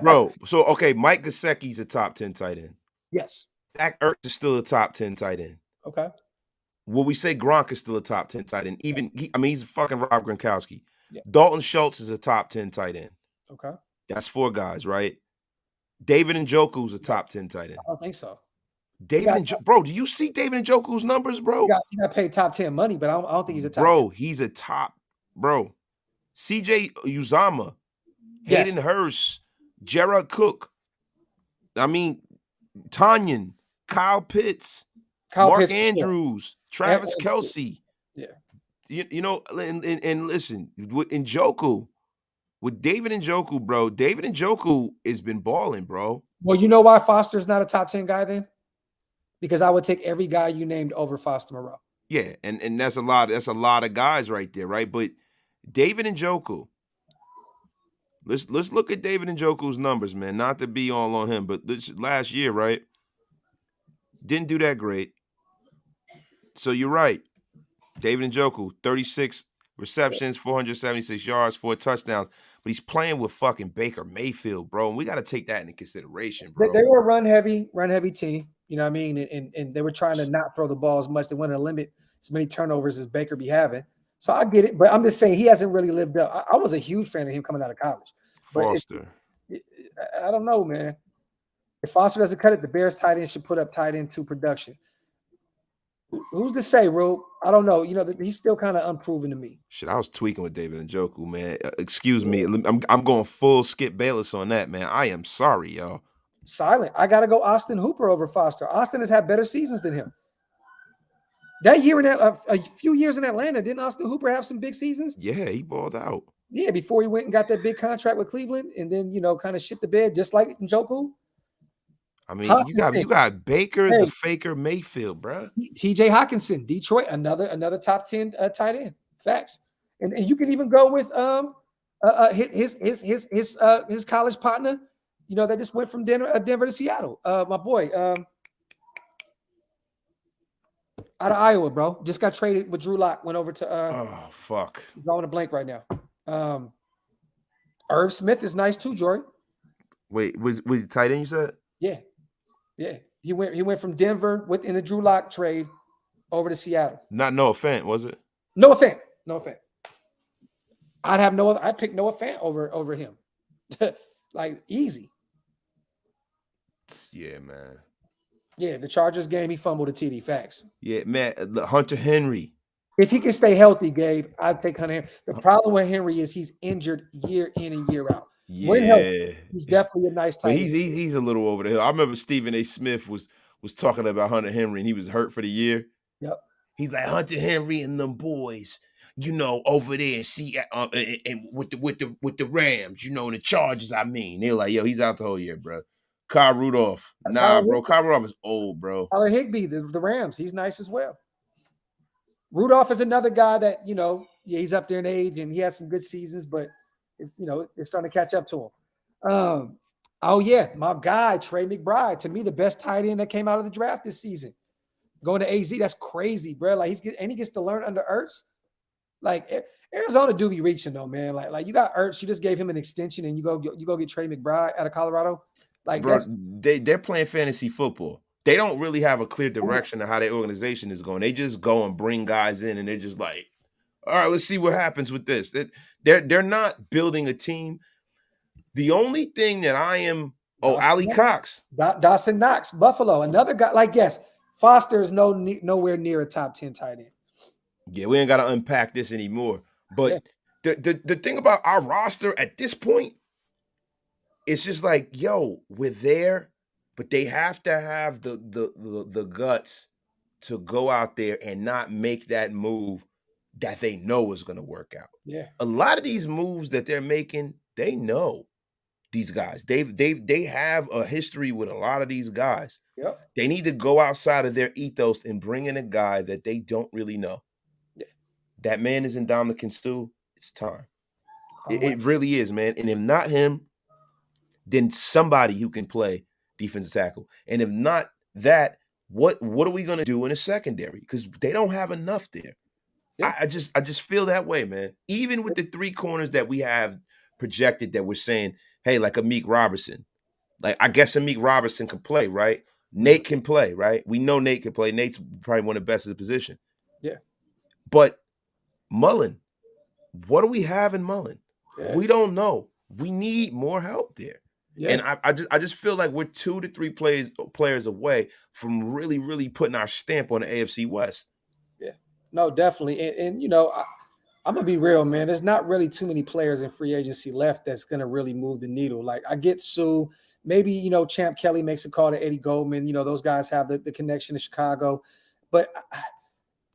Bro, so okay, Mike Gesicki's a top 10 tight end. Yes. Zach Ertz is still a top 10 tight end. Okay. Will we say Gronk is still a top 10 tight end? Even he's fucking Rob Gronkowski. Yeah. Dalton Schultz is a top 10 tight end. Okay. That's 4 guys, right? David Njoku's a top 10 tight end. I don't think so. Bro, do you see David Njoku's numbers, bro? He got paid top 10 money, but I don't think he's a top 10. He's a top, bro. CJ Uzama, Yes. Hayden Hurst, Jared Cook. I mean, Tanyan, Kyle Pitts, Mark Andrews, Travis Kelce. Yeah. You know, and listen, with Njoku, with David Njoku, bro, David Njoku has been balling, bro. Well, you know why Foster's not a top 10 guy then? Because I would take every guy you named over Foster Moreau. Yeah, and that's a lot of guys right there, right? But David Njoku, let's look at David Njoku's numbers, man. Not to be all on him, but this last year, right? Didn't do that great. So you're right. David Njoku, 36 receptions, 476 yards, 4 touchdowns. But he's playing with fucking Baker Mayfield, bro. And we got to take that into consideration, bro. They were a run heavy team. You know what I mean? And they were trying to not throw the ball as much. They wanted to limit as many turnovers as Baker be having. So I get it. But I'm just saying he hasn't really lived up. I was a huge fan of him coming out of college. Foster. I don't know, man. If Foster doesn't cut it, the Bears tight end should put up tight end 2 production. Who's to say, Rube? I don't know. You know, he's still kind of unproven to me. Shit, I was tweaking with David Njoku, man. Excuse me. I'm going full Skip Bayless on that, man. I am sorry, y'all. Silent. I got to go Austin Hooper over Foster. Austin has had better seasons than him. That year in a few years in Atlanta, didn't Austin Hooper have some big seasons? Yeah, he balled out. Yeah, before he went and got that big contract with Cleveland, and then kind of shit the bed just like Njoku. I mean, you got Baker, the faker Mayfield, bro. T.J. Hawkinson, Detroit, another top 10 tight end. Facts, and you can even go with his college partner. You know, that just went from Denver to Seattle. My boy, out of Iowa, bro, just got traded with Drew Lock. Went over to. Oh fuck! I'm drawing a blank right now. Irv Smith is nice too, Jory. Wait, was he tight end? You said? Yeah. He went from Denver in the Drew Lock trade over to Seattle. Not Noah Fant, was it? Noah Fant. I'd pick Noah Fant over him. Like easy. Yeah, man. Yeah, the Chargers game, he fumbled a TD. Facts. Yeah, man. Hunter Henry. If he can stay healthy, Gabe, I'd take Hunter Henry. The problem with Henry is he's injured year in and year out. Yeah, when healthy, he's definitely a nice tight end. He's a little over the hill. I remember Stephen A. Smith was talking about Hunter Henry, and he was hurt for the year. Yep. He's like Hunter Henry and them boys, over there and see and with the Rams, and the Chargers. I mean, They're like, yo, he's out the whole year, bro. Kyle Rudolph. Nah, bro. Kyle Rudolph is old, bro. Tyler Higbee, the Rams, he's nice as well. Rudolph is another guy that, he's up there in age and he had some good seasons, but it's starting to catch up to him. My guy, Trey McBride, to me, the best tight end that came out of the draft this season. Going to AZ, that's crazy, bro. Like he gets to learn under Ertz. Like Arizona do be reaching though, man. Like you got Ertz, you just gave him an extension and you go get Trey McBride out of Colorado. Like, bro, they're playing fantasy football. They don't really have a clear direction of how their organization is going. They just go and bring guys in, and they're just like, all right, let's see what happens with this. They're not building a team. The only thing that I am Ali Cox. Dawson Knox, Buffalo, another guy. Like, yes, Foster is nowhere near a top 10 tight end. Yeah, we ain't got to unpack this anymore. But the thing about our roster at this point, it's just like, yo, we're there, but they have to have the guts to go out there and not make that move that they know is going to work out. Yeah. A lot of these moves that they're making, they know these guys. They have a history with a lot of these guys. Yep. They need to go outside of their ethos and bring in a guy that they don't really know. Yeah. That man is Ndamukong Suh. It's time. It really is, man. And if not him, then somebody who can play defensive tackle. And if not that, what are we going to do in a secondary? Because they don't have enough there. Yeah. I just feel that way, man. Even with the 3 corners that we have projected that we're saying, hey, like Amik Robertson. Like, I guess Amik Robertson can play, right? Nate can play, right? We know Nate can play. Nate's probably one of the best in the position. Yeah. But Mullen, what do we have in Mullen? Yeah. We don't know. We need more help there. Yeah. And I just feel like we're 2 to 3 players away from really, really putting our stamp on the AFC West. Yeah. No, definitely. And you know, I'm gonna be real, man. There's not really too many players in free agency left that's gonna really move the needle. Like, I get Sue. Maybe, you know, Champ Kelly makes a call to Eddie Goldman. You know, those guys have the connection to Chicago. But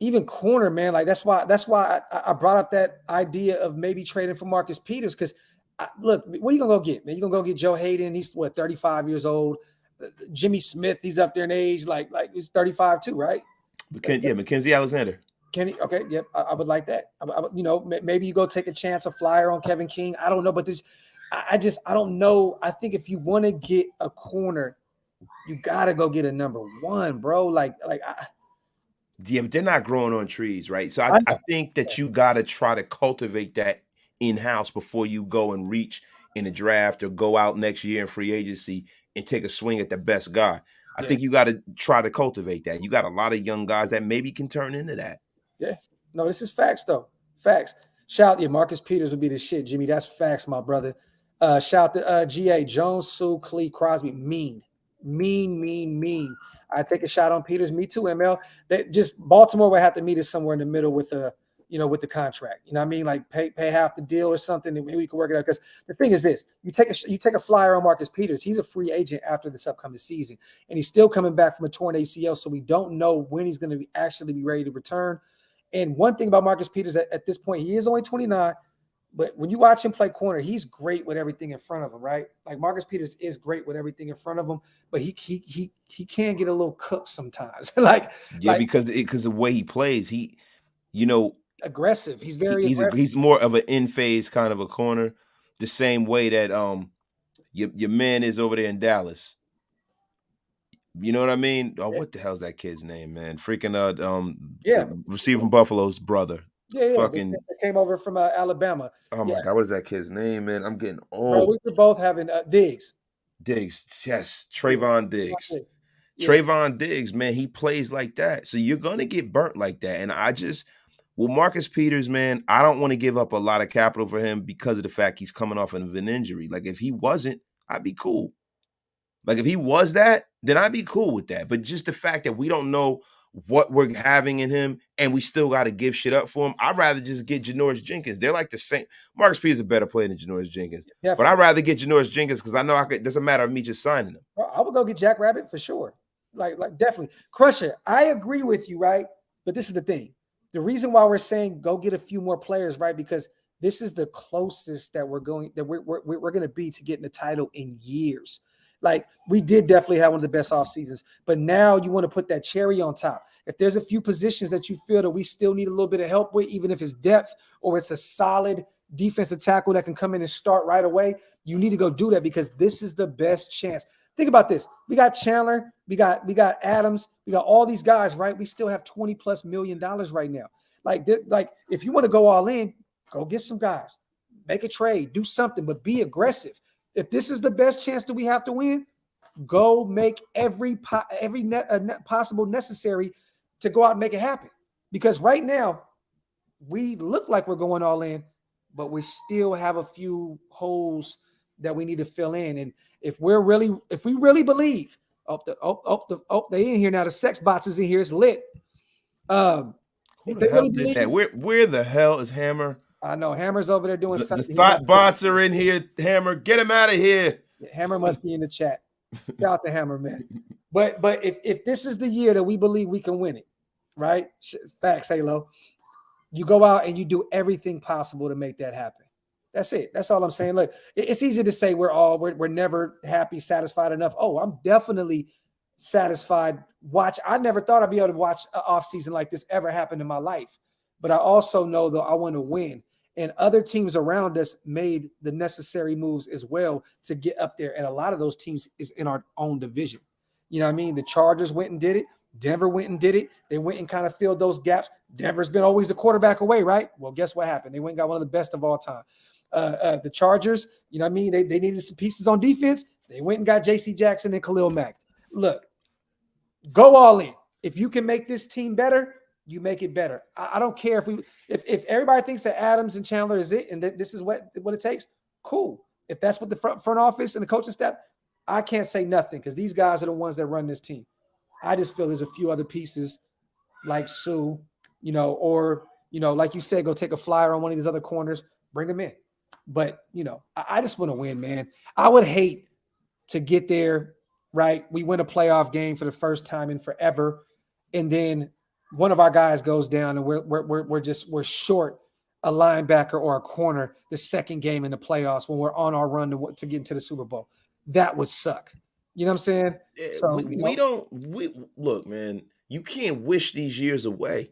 even corner, man, like that's why I brought up that idea of maybe trading for Marcus Peters. Because look, what are you gonna go get, man? You gonna go get Joe Hayden? He's 35 years old. Jimmy Smith, he's up there in age, like he's 35 too, right? Mackenzie Alexander. Kenny, okay, yep, I would like that. You know, maybe you go take a chance, a flyer on Kevin King. I don't know, but I don't know. I think if you want to get a corner, you gotta go get a number 1, bro. Yeah, but they're not growing on trees, right? So I think that you got to try to cultivate that in-house before you go and reach in a draft or go out next year in free agency and take a swing at the best guy. I think you got to try to cultivate that. You got a lot of young guys that maybe can turn into that. Yeah. No, this is facts, though. Facts. Shout, Marcus Peters would be the shit, Jimmy. That's facts, my brother. Shout to GA, Jones, Sue, Clee, Crosby. Mean. I take a shot on Peters. Me too, ML. That just Baltimore would have to meet us somewhere in the middle with the contract. You know what I mean? Like pay half the deal or something, and maybe we can work it out. Because the thing is this: you take a flyer on Marcus Peters. He's a free agent after this upcoming season, and he's still coming back from a torn ACL, so we don't know when he's going to actually be ready to return. And one thing about Marcus Peters at this point, he is only 29. But when you watch him play corner, he's great with everything in front of him, right? Like Marcus Peters is great with everything in front of him, but he can get a little cooked sometimes. Because the way he plays, aggressive. He's very aggressive. He's more of an in phase kind of a corner, the same way that your man is over there in Dallas. You know what I mean? Oh, what the hell's that kid's name, man? Freaking the receiver from Buffalo's brother. Yeah. Fucking came over from Alabama. Oh my God, what is that kid's name, man? I'm getting old. Bro, we were both having Diggs. Yes, Trayvon Diggs. Yeah. Trayvon Diggs, man, he plays like that. So you're gonna get burnt like that. And Marcus Peters, man, I don't want to give up a lot of capital for him because of the fact he's coming off of an injury. Like if he wasn't, I'd be cool. Like if he was that, then I'd be cool with that. But just the fact that we don't know what we're having in him and we still got to give shit up for him, I'd rather just get Janoris Jenkins. They're like the same. Marcus Peters is a better player than Janoris Jenkins. Yeah, but I'd rather get Janoris Jenkins because I know it doesn't matter of me just signing him. Well, I would go get Jack Rabbit for sure. Like definitely. Crusher, I agree with you, right? But this is the thing. The reason why we're saying go get a few more players, right? Because this is the closest that we're going to be to getting the title in years. Like we did definitely have one of the best off seasons, but now you want to put that cherry on top. If there's a few positions that you feel that we still need a little bit of help with, even if it's depth or it's a solid defensive tackle that can come in and start right away, you need to go do that because this is the best chance. Think about this. We got Chandler, we got Adams, we got all these guys, right? We still have $20+ million right now. Like if you want to go all in, go get some guys, make a trade, do something, but be aggressive. If this is the best chance that we have to win, go make every possible necessary to go out and make it happen. Because right now, we look like we're going all in, but we still have a few holes that we need to fill in. And if we really believe, they in here now. The sex box is in here. It's lit. Who the hell did that? Where the hell is Hammer? I know Hammer's over there doing something. The thought bots are in here. Hammer, get him out of here. Hammer must be in the chat. Shout out to Hammer, man. But if this is the year that we believe we can win it, right? Facts, Halo. You go out and you do everything possible to make that happen. That's it. That's all I'm saying. Look, it's easy to say we're never happy, satisfied enough. Oh, I'm definitely satisfied. I never thought I'd be able to watch an off season like this ever happen in my life. But I also know though I want to win. And other teams around us made the necessary moves as well to get up there. And a lot of those teams is in our own division. You know what I mean? The Chargers went and did it. Denver went and did it. They went and kind of filled those gaps. Denver's been always the quarterback away, right? Well, guess what happened? They went and got one of the best of all time. The Chargers, you know what I mean? They needed some pieces on defense. They went and got J.C. Jackson and Khalil Mack. Look, go all in. If you can make this team better, you make it better. I don't care if everybody thinks that Adams and Chandler is it and that this is what it takes. Cool. If that's what the front office and the coaching staff, I can't say nothing because these guys are the ones that run this team. I just feel there's a few other pieces like Sue, or, like you said, go take a flyer on one of these other corners, bring them in. But, I just want to win, man. I would hate to get there, right? We win a playoff game for the first time in forever. And then one of our guys goes down and we're short a linebacker or a corner the second game in the playoffs when we're on our run to get into the Super Bowl. That would suck. You know what I'm saying? So we look, man, you can't wish these years away.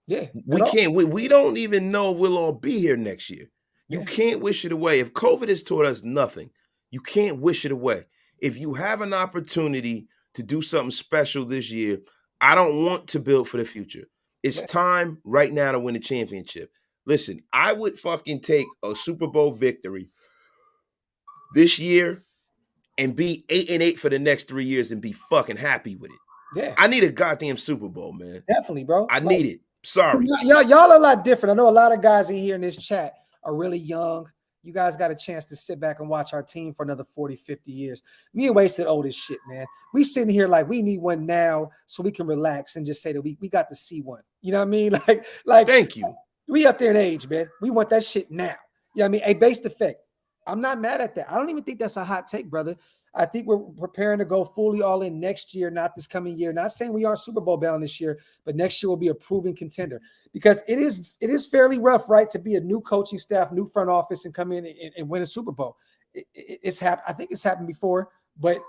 Yeah. We can't. We don't even know if we'll all be here next year. You can't wish it away. If COVID has taught us nothing, you can't wish it away. If you have an opportunity to do something special this year, I don't want to build for the future. It's time right now to win a championship. Listen, I would fucking take a Super Bowl victory this year and be 8-8 for the next 3 years and be fucking happy with it. Yeah. I need a goddamn Super Bowl, man. Definitely, bro. I need it. Sorry. Y'all are a lot different. I know a lot of guys in here in this chat are really young. You guys got a chance to sit back and watch our team for another 40, 50 years. Me and Wasted old as shit, man. We sitting here like we need one now so we can relax and just say that we got to see one. You know what I mean? Like Thank you. We up there in age, man. We want that shit now. You know what I mean? A based effect. I'm not mad at that. I don't even think that's a hot take, brother. I think we're preparing to go fully all in next year, not this coming year. Not saying we are Super Bowl bound this year, but next year will be a proven contender because it is fairly rough, right, to be a new coaching staff, new front office, and come in and win a Super Bowl. It's happened. I think it's happened before, but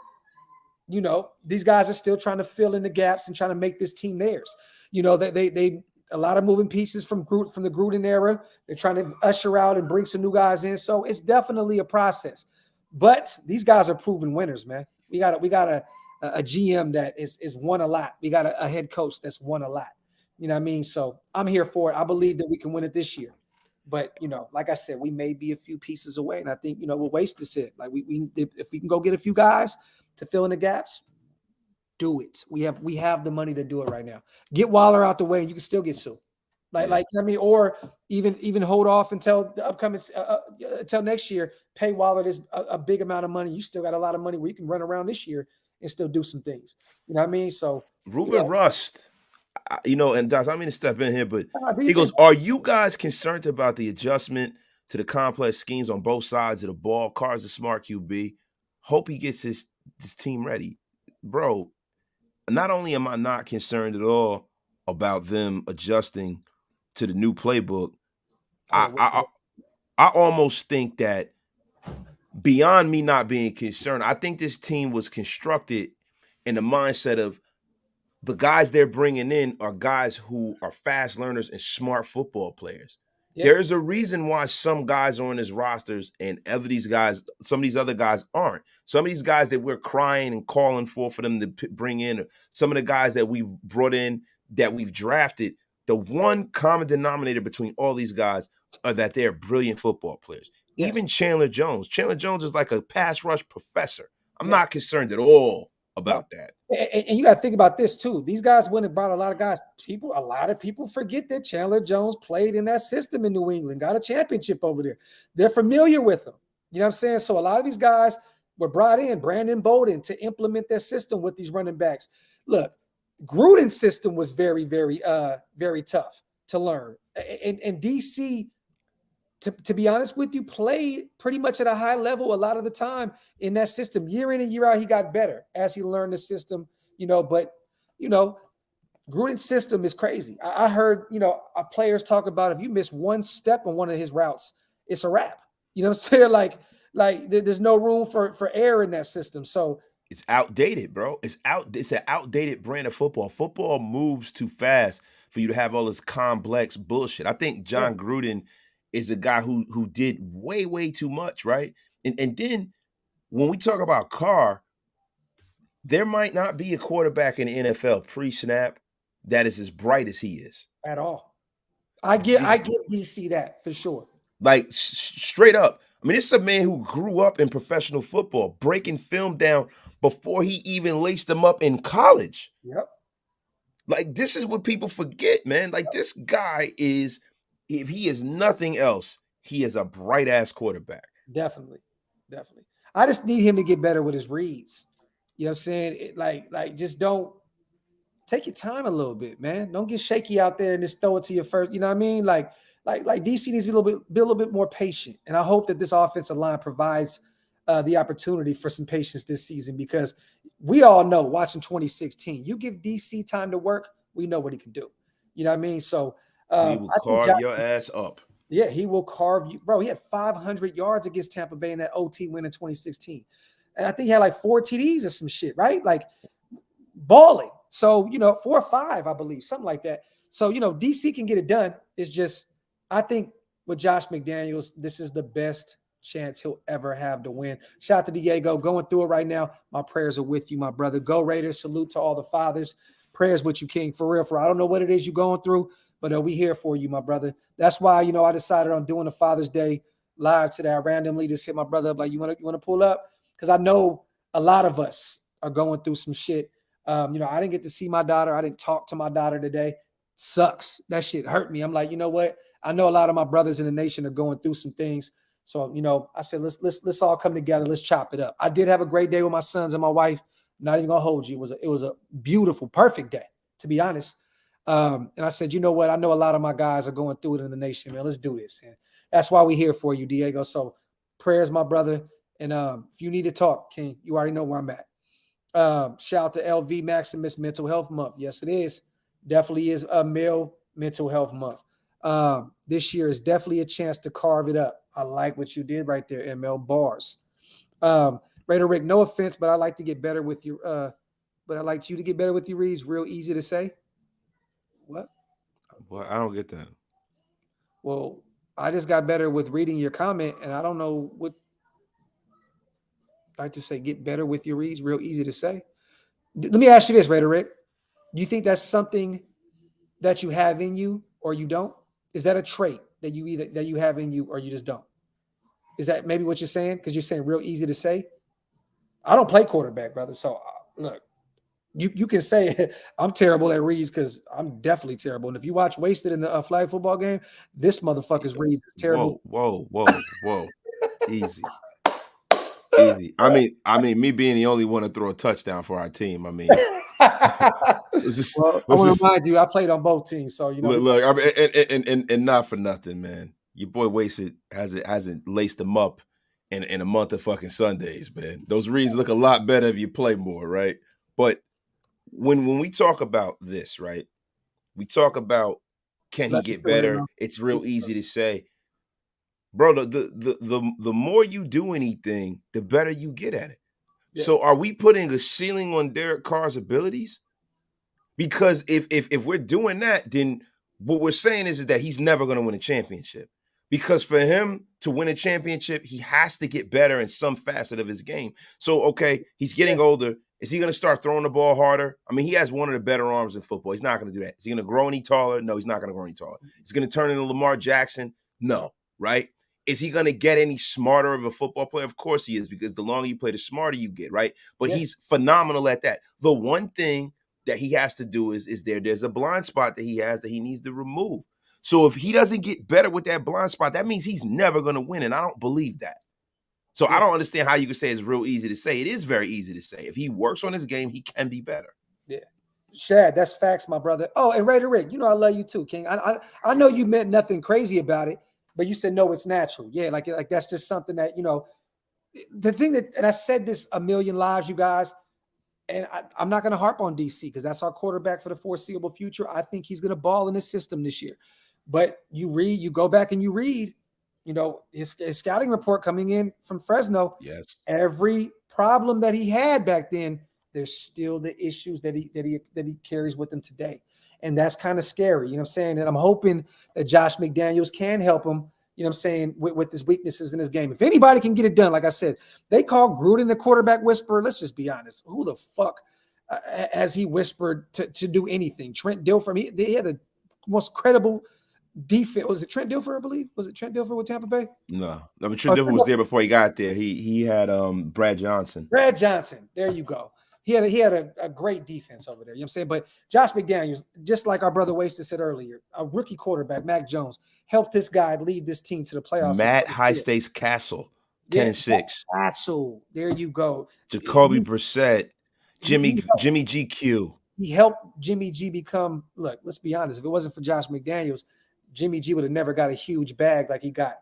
these guys are still trying to fill in the gaps and trying to make this team theirs. They a lot of moving pieces from the Gruden era. They're trying to usher out and bring some new guys in. So it's definitely a process. But these guys are proven winners, man. We got a GM that is won a lot. We got a head coach that's won a lot. You know what I mean? So I'm here for it. I believe that we can win it this year. But like I said, we may be a few pieces away, and I think we'll waste this it. Like if we can go get a few guys to fill in the gaps, do it. We have the money to do it right now. Get Waller out the way, and you can still get Sue. Or even hold off until the upcoming until next year. Pay Waller this a big amount of money. You still got a lot of money where you can run around this year and still do some things. You know what I mean? So Ruben Rust, and Doc, I mean to step in here, but he goes, "Are you guys concerned about the adjustment to the complex schemes on both sides of the ball? Carr's a smart QB. Hope he gets this team ready, bro." Not only am I not concerned at all about them adjusting to the new playbook, I almost think that beyond me not being concerned, I think this team was constructed in the mindset of the guys they're bringing in are guys who are fast learners and smart football players. Yeah. There's a reason why some guys are on his rosters and some of these other guys aren't. Some of these guys that we're crying and calling for them to bring in, some of the guys that we've brought in, that we've drafted, the one common denominator between all these guys are that they're brilliant football players. Yes. Even Chandler Jones. Chandler Jones is like a pass rush professor. I'm not concerned at all about that. And you got to think about this too. These guys went and brought a lot of guys. A lot of people forget that Chandler Jones played in that system in New England, got a championship over there. They're familiar with him. You know what I'm saying? So a lot of these guys were brought in, Brandon Bolden, to implement their system with these running backs. Look, Gruden's system was very, very, very tough to learn. And DC, to be honest with you, played pretty much at a high level a lot of the time in that system. Year in and year out, he got better as he learned the system, But, Gruden's system is crazy. I heard, players talk about if you miss one step on one of his routes, it's a wrap. You know what I'm saying? There's no room for error in that system. So it's outdated, bro. It's an outdated brand of football. Football moves too fast for you to have all this complex bullshit. I think John Gruden is a guy who did way, way too much, right? And then when we talk about Carr, there might not be a quarterback in the NFL pre-snap that is as bright as he is. At all. I give DC that for sure. Like straight up. I mean, this is a man who grew up in professional football, breaking film down before he even laced them up in college. Yep. Like, this is what people forget, man. Like, this guy is, if he is nothing else, he is a bright-ass quarterback. Definitely. I just need him to get better with his reads. You know what I'm saying? Just don't take your time a little bit, man. Don't get shaky out there and just throw it to your first. You know what I mean? Like DC needs to be a little bit more patient. And I hope that this offensive line provides the opportunity for some patience this season, because we all know, watching 2016, you give DC time to work, we know what he can do. You know what I mean? So he will carve your ass up. Yeah, he will carve you. Bro, he had 500 yards against Tampa Bay in that OT win in 2016. And I think he had like 4 TDs or some shit, right? Like balling. So, 4 or 5, I believe, something like that. So, DC can get it done. It's just, I think with Josh McDaniels, this is the best chance he'll ever have to win. Shout out to Diego going through it right now. My prayers are with you, my brother. Go Raiders. Salute to all the fathers. Prayers with you, King. For real. I don't know what it is you're going through, but we here for you, my brother. That's why, I decided on doing a Father's Day live today. I randomly just hit my brother up like, you want to pull up? Because I know a lot of us are going through some shit. I didn't get to see my daughter. I didn't talk to my daughter today. Sucks. That shit hurt me. I'm like, you know what? I know a lot of my brothers in the nation are going through some things. So, I said, let's all come together. Let's chop it up. I did have a great day with my sons and my wife. I'm not even gonna hold you. It was a beautiful, perfect day, to be honest. And I said, you know what? I know a lot of my guys are going through it in the nation, man. Let's do this. And that's why we're here for you, Diego. So prayers, my brother. And if you need to talk, King, you already know where I'm at. Shout out to LV Maximus Mental Health Month. Yes, it is. Definitely is a male mental health month. This year is definitely a chance to carve it up. I like what you did right there, ML Bars. Raider Rick, no offense, but I like to get better with your but I like you to get better with your reads. Real easy to say. What? Well, I don't get that. Well, I just got better with reading your comment, and I don't know what I like to say. Get better with your reads. Real easy to say. Let me ask you this, Raider Rick. Do you think that's something that you have in you or you don't? Is that a trait that you have in you or you just don't? Is that maybe what you're saying? Because you're saying real easy to say. I don't play quarterback, brother. So look, you can say I'm terrible at reads because I'm definitely terrible. And if you watch Wasted in the flag football game, this motherfucker's reads is terrible. Whoa. Easy. I mean, me being the only one to throw a touchdown for our team. I mean, I want to remind you, I played on both teams, so Look, I mean, and not for nothing, man. Your boy Wasted hasn't laced them up in a month of fucking Sundays, man. Those reads look a lot better if you play more, right? But when we talk about this, right? We talk about can he get better? It's real easy to say, bro. The more you do anything, the better you get at it. Yeah. So are we putting a ceiling on Derek Carr's abilities? Because if we're doing that, then what we're saying is that he's never going to win a championship. Because for him to win a championship, he has to get better in some facet of his game. So, okay, he's getting older. Is he going to start throwing the ball harder? I mean, he has one of the better arms in football. He's not going to do that. Is he going to grow any taller? No, he's not going to grow any taller. Is he going to turn into Lamar Jackson? No, right? Is he going to get any smarter of a football player? Of course he is, because the longer you play, the smarter you get, right? But he's phenomenal at that. The one thing that he has to do is there's a blind spot that he has that he needs to remove. So if he doesn't get better with that blind spot, that means he's never going to win, and I don't believe that. So I don't understand how you could say it's real easy to say. It is very easy to say. If he works on his game, he can be better. Yeah. Shad, that's facts, my brother. Oh, and Raider Rick, I love you too, King. I know you meant nothing crazy about it, but you said, no, it's natural. Yeah, like that's just something that, the thing that, and I said this a million lives, you guys, and I'm not going to harp on DC because that's our quarterback for the foreseeable future. I think he's going to ball in the system this year. But you go back and you read, his scouting report coming in from Fresno. Yes. Every problem that he had back then, there's still the issues that he carries with him today. And that's kind of scary. You know what I'm saying? And I'm hoping that Josh McDaniels can help him, you know what I'm saying, with his weaknesses in his game. If anybody can get it done, like I said, they call Gruden the quarterback whisperer. Let's just be honest. Who the fuck has he whispered to do anything? Trent Dilfer, he had the most credible defense. Was it Trent Dilfer, I believe? Was it Trent Dilfer with Tampa Bay? No, but Trent Dilfer was there before he got there. He had Brad Johnson. Brad Johnson. There you go. He had a great defense over there. You know what I'm saying? But Josh McDaniels, just like our brother Wasted said earlier, a rookie quarterback, Mac Jones, helped this guy lead this team to the playoffs. Matt High Stakes Castle, 10-6. Castle. There you go. Jacoby Brissett, Jimmy GQ. He helped Jimmy G become, look, let's be honest. If it wasn't for Josh McDaniels, Jimmy G would have never got a huge bag like he got.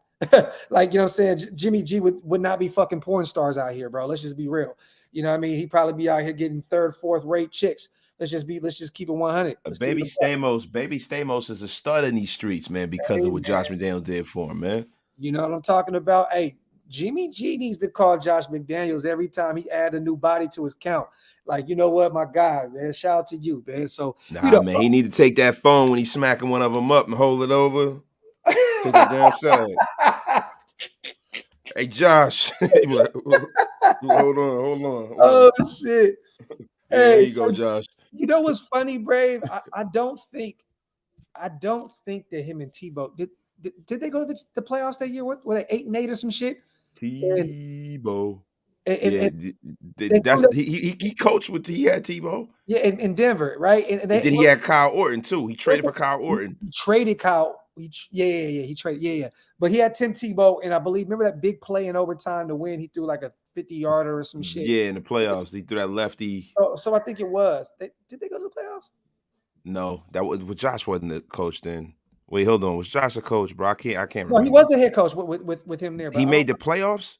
Like, you know what I'm saying? Jimmy G would not be fucking porn stars out here, bro. Let's just be real. You know what I mean? He'd probably be out here getting third, fourth rate chicks. Let's just keep it 100. Baby Stamos is a stud in these streets, man, because of what Josh McDaniels did for him, man. You know what I'm talking about? Hey, Jimmy G needs to call Josh McDaniels every time he add a new body to his count. Like, you know what, my guy, man, shout out to you, man. So, man, he need to take that phone when he's smacking one of them up and hold it over. Take the damn side. Hey, Josh. Hold on. Oh, shit. Yeah, Hey, there you go, Josh. You know what's funny, Brave? I don't think that him and Tebow did they go to the playoffs that year? Were they 8-8 or some shit? Tebow. And he coached with he had Tebow. Yeah, in Denver, right? And then he had Kyle Orton too. He traded for Kyle Orton. He traded Kyle. He traded. Yeah. But he had Tim Tebow, and I believe, remember that big play in overtime to win? He threw like a 50-yarder or some shit. Yeah, in the playoffs, he threw that lefty. So I think it was. Did they go to the playoffs? No, Josh wasn't the coach then. Wait, hold on. Was Josh a coach, bro? I can't remember. No, he was the head coach with him there. He made the playoffs?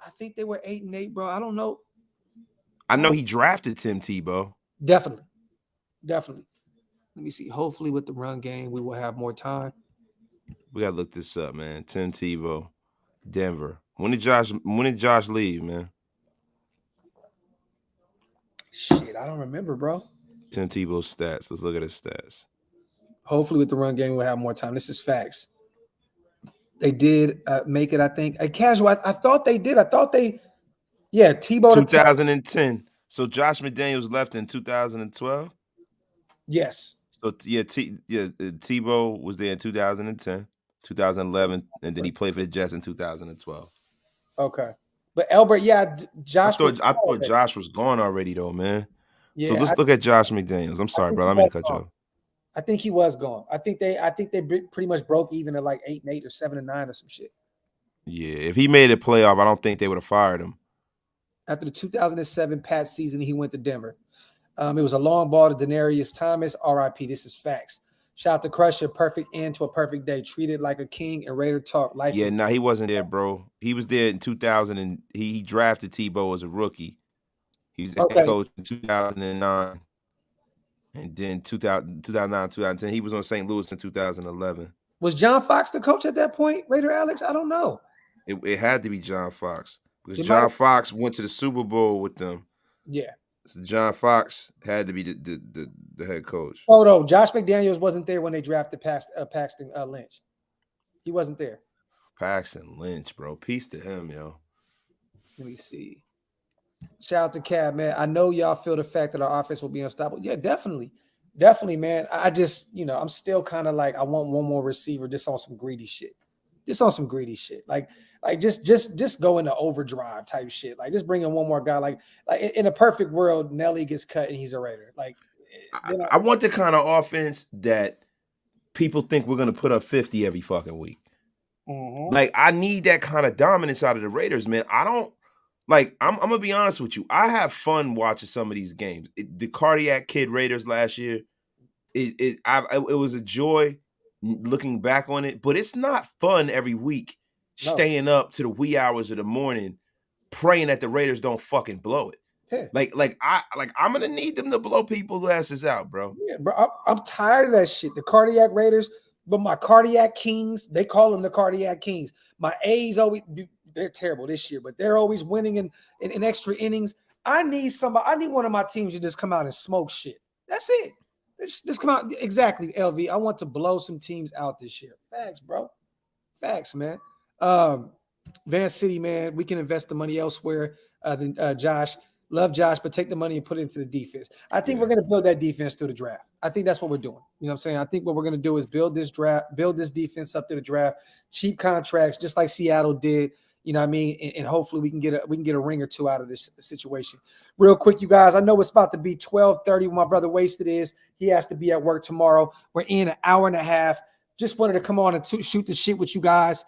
I think they were 8-8, bro. I don't know. I know he drafted Tim Tebow. Definitely. Let me see. Hopefully with the run game, we will have more time. We gotta look this up, man. Tim Tebow, Denver. When did Josh leave, man? Shit, I don't remember, bro. Tim Tebow's stats. Let's look at his stats. Hopefully with the run game, we'll have more time. This is facts. They did make it, I think. A casual. I thought they did. Tebow. 2010. So Josh McDaniels left in 2012? Yes. So Tebow was there in 2010, 2011, and then he played for the Jets in 2012. Okay. But Albert, Josh. I thought Josh was gone already though, man. Yeah, so let's look at Josh McDaniels. I'm sorry, bro. I'm gonna cut you off. I think he was gone. I think they pretty much broke even at like 8-8 or 7-9 or some shit. Yeah, if he made a playoff, I don't think they would have fired him. After the 2007 Pats season, he went to Denver. It was a long ball to Denarius Thomas. R.I.P. This is facts. Shout out to Crusher. Perfect end to a perfect day. Treated like a king and Raider talk. He wasn't there, bro. He was there in 2000 and he drafted Tebow as a rookie. He was head coach in 2009. And then 2009, 2010, he was on St. Louis in 2011. Was John Fox the coach at that point, Raider Alex? I don't know. It had to be John Fox because John Fox went to the Super Bowl with them. Yeah. So John Fox had to be the head coach. Oh, no. Josh McDaniels wasn't there when they drafted Paxton Lynch. He wasn't there. Paxton Lynch, bro. Peace to him, yo. Let me see. Shout out to Cab, man. I know y'all feel the fact that our offense will be unstoppable. Yeah, definitely. Definitely, man. I just, I'm still kind of like, I want one more receiver just on some greedy shit. Like just go into overdrive type shit. Like just bring in one more guy. Like in a perfect world, Nelly gets cut and he's a Raider. Like I want the kind of offense that people think we're going to put up 50 every fucking week. Mm-hmm. Like I need that kind of dominance out of the Raiders, man. I don't. Like, I'm going to be honest with you. I have fun watching some of these games. The Cardiac Kid Raiders last year, it was a joy looking back on it. But it's not fun every week staying up to the wee hours of the morning praying that the Raiders don't fucking blow it. Yeah. I'm gonna need them to blow people's asses out, bro. Yeah, bro. I'm tired of that shit. The cardiac Raiders, but my cardiac kings, they call them the cardiac kings. My A's always, they're terrible this year, but they're always winning in extra innings. I need one of my teams to just come out and smoke shit. That's it. Just come out. Exactly, LV. I want to blow some teams out this year. Facts, bro. Facts, man. Van City, man, we can invest the money elsewhere than Josh. Love Josh, but take the money and put it into the defense. I think we're going to build that defense through the draft. I think that's what we're doing. You know what I'm saying? I think what we're going to do is build this defense up to the draft, cheap contracts, just like Seattle did. You know what I mean? And hopefully we can get a ring or two out of this situation. Real quick, you guys, I know it's about to be 12:30 when my brother Wasted is. He has to be at work tomorrow. We're in an hour and a half. Just wanted to come on and shoot the shit with you guys.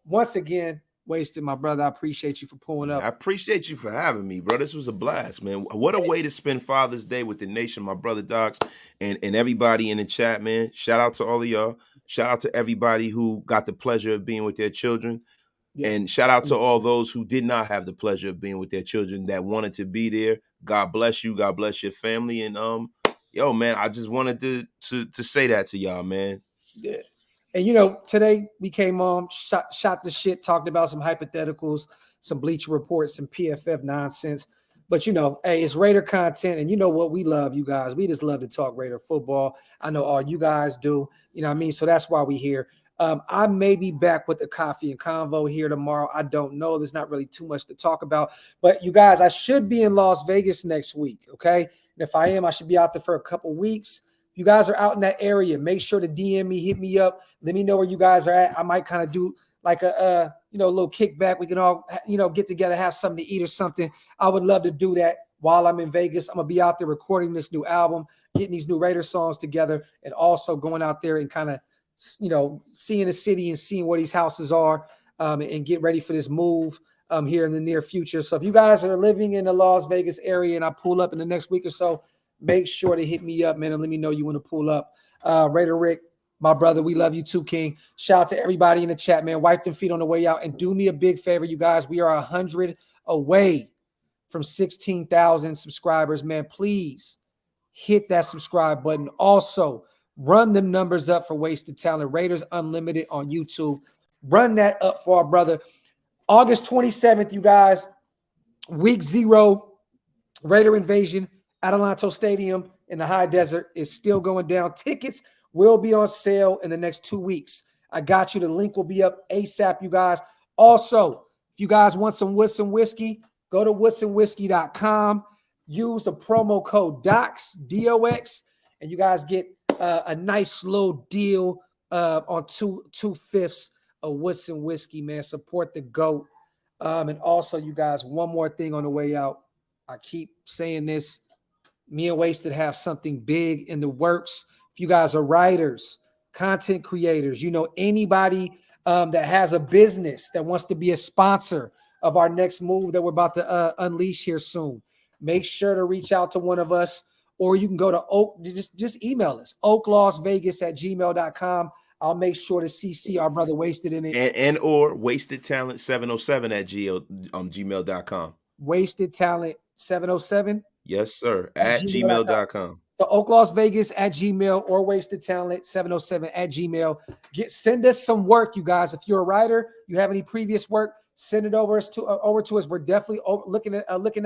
Once again, Wasted, my brother, I appreciate you for pulling up. I appreciate you for having me, bro. This was a blast, man. What a way to spend Father's Day with the nation, my brother Docs, and everybody in the chat, man. Shout out to all of y'all. Shout out to everybody who got the pleasure of being with their children. Yeah. And shout out to all those who did not have the pleasure of being with their children that wanted to be there. God bless you. God bless your family. And yo, man, I just wanted to say that to y'all, man. Yeah. And, you know, today we came on, shot the shit, talked about some hypotheticals, some Bleacher Reports, some PFF nonsense. But, you know, hey, it's Raider content. And you know what? We love you guys. We just love to talk Raider football. I know all you guys do. You know what I mean? So that's why we're here. I may be back with the coffee and convo here tomorrow. I don't know. There's not really too much to talk about. But, you guys, I should be in Las Vegas next week, okay? And if I am, I should be out there for a couple weeks. If you guys are out in that area, make sure to DM me, hit me up. Let me know where you guys are at. I might kind of do like a little kickback. We can all, get together, have something to eat or something. I would love to do that while I'm in Vegas. I'm going to be out there recording this new album, getting these new Raider songs together, and also going out there and kind of, seeing the city and seeing where these houses are and get ready for this move here in the near future. So if you guys are living in the Las Vegas area and I pull up in the next week or so, make sure to hit me up, man, and let me know you want to pull up. Raider Rick, my brother, we love you too, King. Shout out to everybody in the chat, man. Wipe them feet on the way out. And do me a big favor, you guys. We are 100 away from 16,000 subscribers, man. Please hit that subscribe button. Also, run them numbers up for Wasted Talent. Raiders Unlimited on YouTube. Run that up for our brother. August 27th, you guys. Week 0, Raider Invasion. Adelanto Stadium in the high desert is still going down. Tickets will be on sale in the next 2 weeks. I got you. The link will be up ASAP, you guys. Also, if you guys want some Woodson whiskey, go to woodsonwhiskey.com. Use the promo code DOX, D-O-X, and you guys get a nice little deal on 2/5 of Woodson whiskey, man. Support the GOAT. And also, you guys, one more thing on the way out. I keep saying this. Me and Wasted have something big in the works. If you guys are writers, content creators, anybody that has a business that wants to be a sponsor of our next move that we're about to unleash here soon, make sure to reach out to one of us, or you can go to just email us, Oaklosvegas@gmail.com. I'll make sure to CC our brother Wasted in it. And or wastedtalent707 at gmail.com. Wastedtalent707. Yes, sir. At gmail.com. So Oaklosvegas at Gmail or Wasted Talent 707 at Gmail. Send us some work, you guys. If you're a writer, you have any previous work, send it over to us. We're definitely looking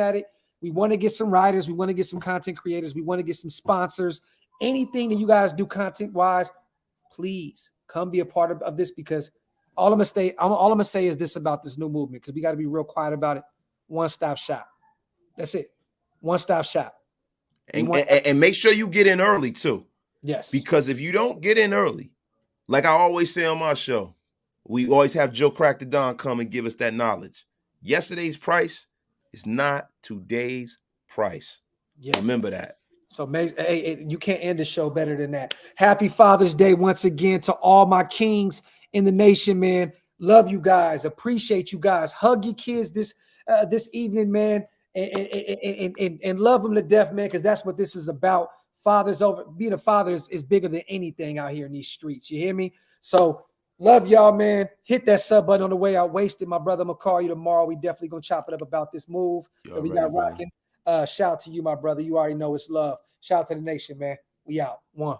at it. We want to get some writers. We want to get some content creators. We want to get some sponsors. Anything that you guys do content-wise, please come be a part of this, because all I'm gonna say is this about this new movement, because we got to be real quiet about it. One-stop shop. That's it. One-stop shop. And make sure you get in early too. Yes. Because if you don't get in early, like I always say on my show, we always have Joe Crack the Don come and give us that knowledge. Yesterday's price is not today's price. Yes. Remember that. So you can't end the show better than that. Happy Father's Day once again to all my kings in the nation, man. Love you guys. Appreciate you guys. Hug your kids this evening, man. And love them to death, man, because that's what this is about. Being a father is bigger than anything out here in these streets. You hear me? So Love y'all, man. Hit that sub button on the way out. Wasted, my brother. I'm gonna call you tomorrow. We definitely gonna chop it up about this move that we got rocking. Shout out to you, my brother. You already know it's love. Shout out to the nation, man. We out. One.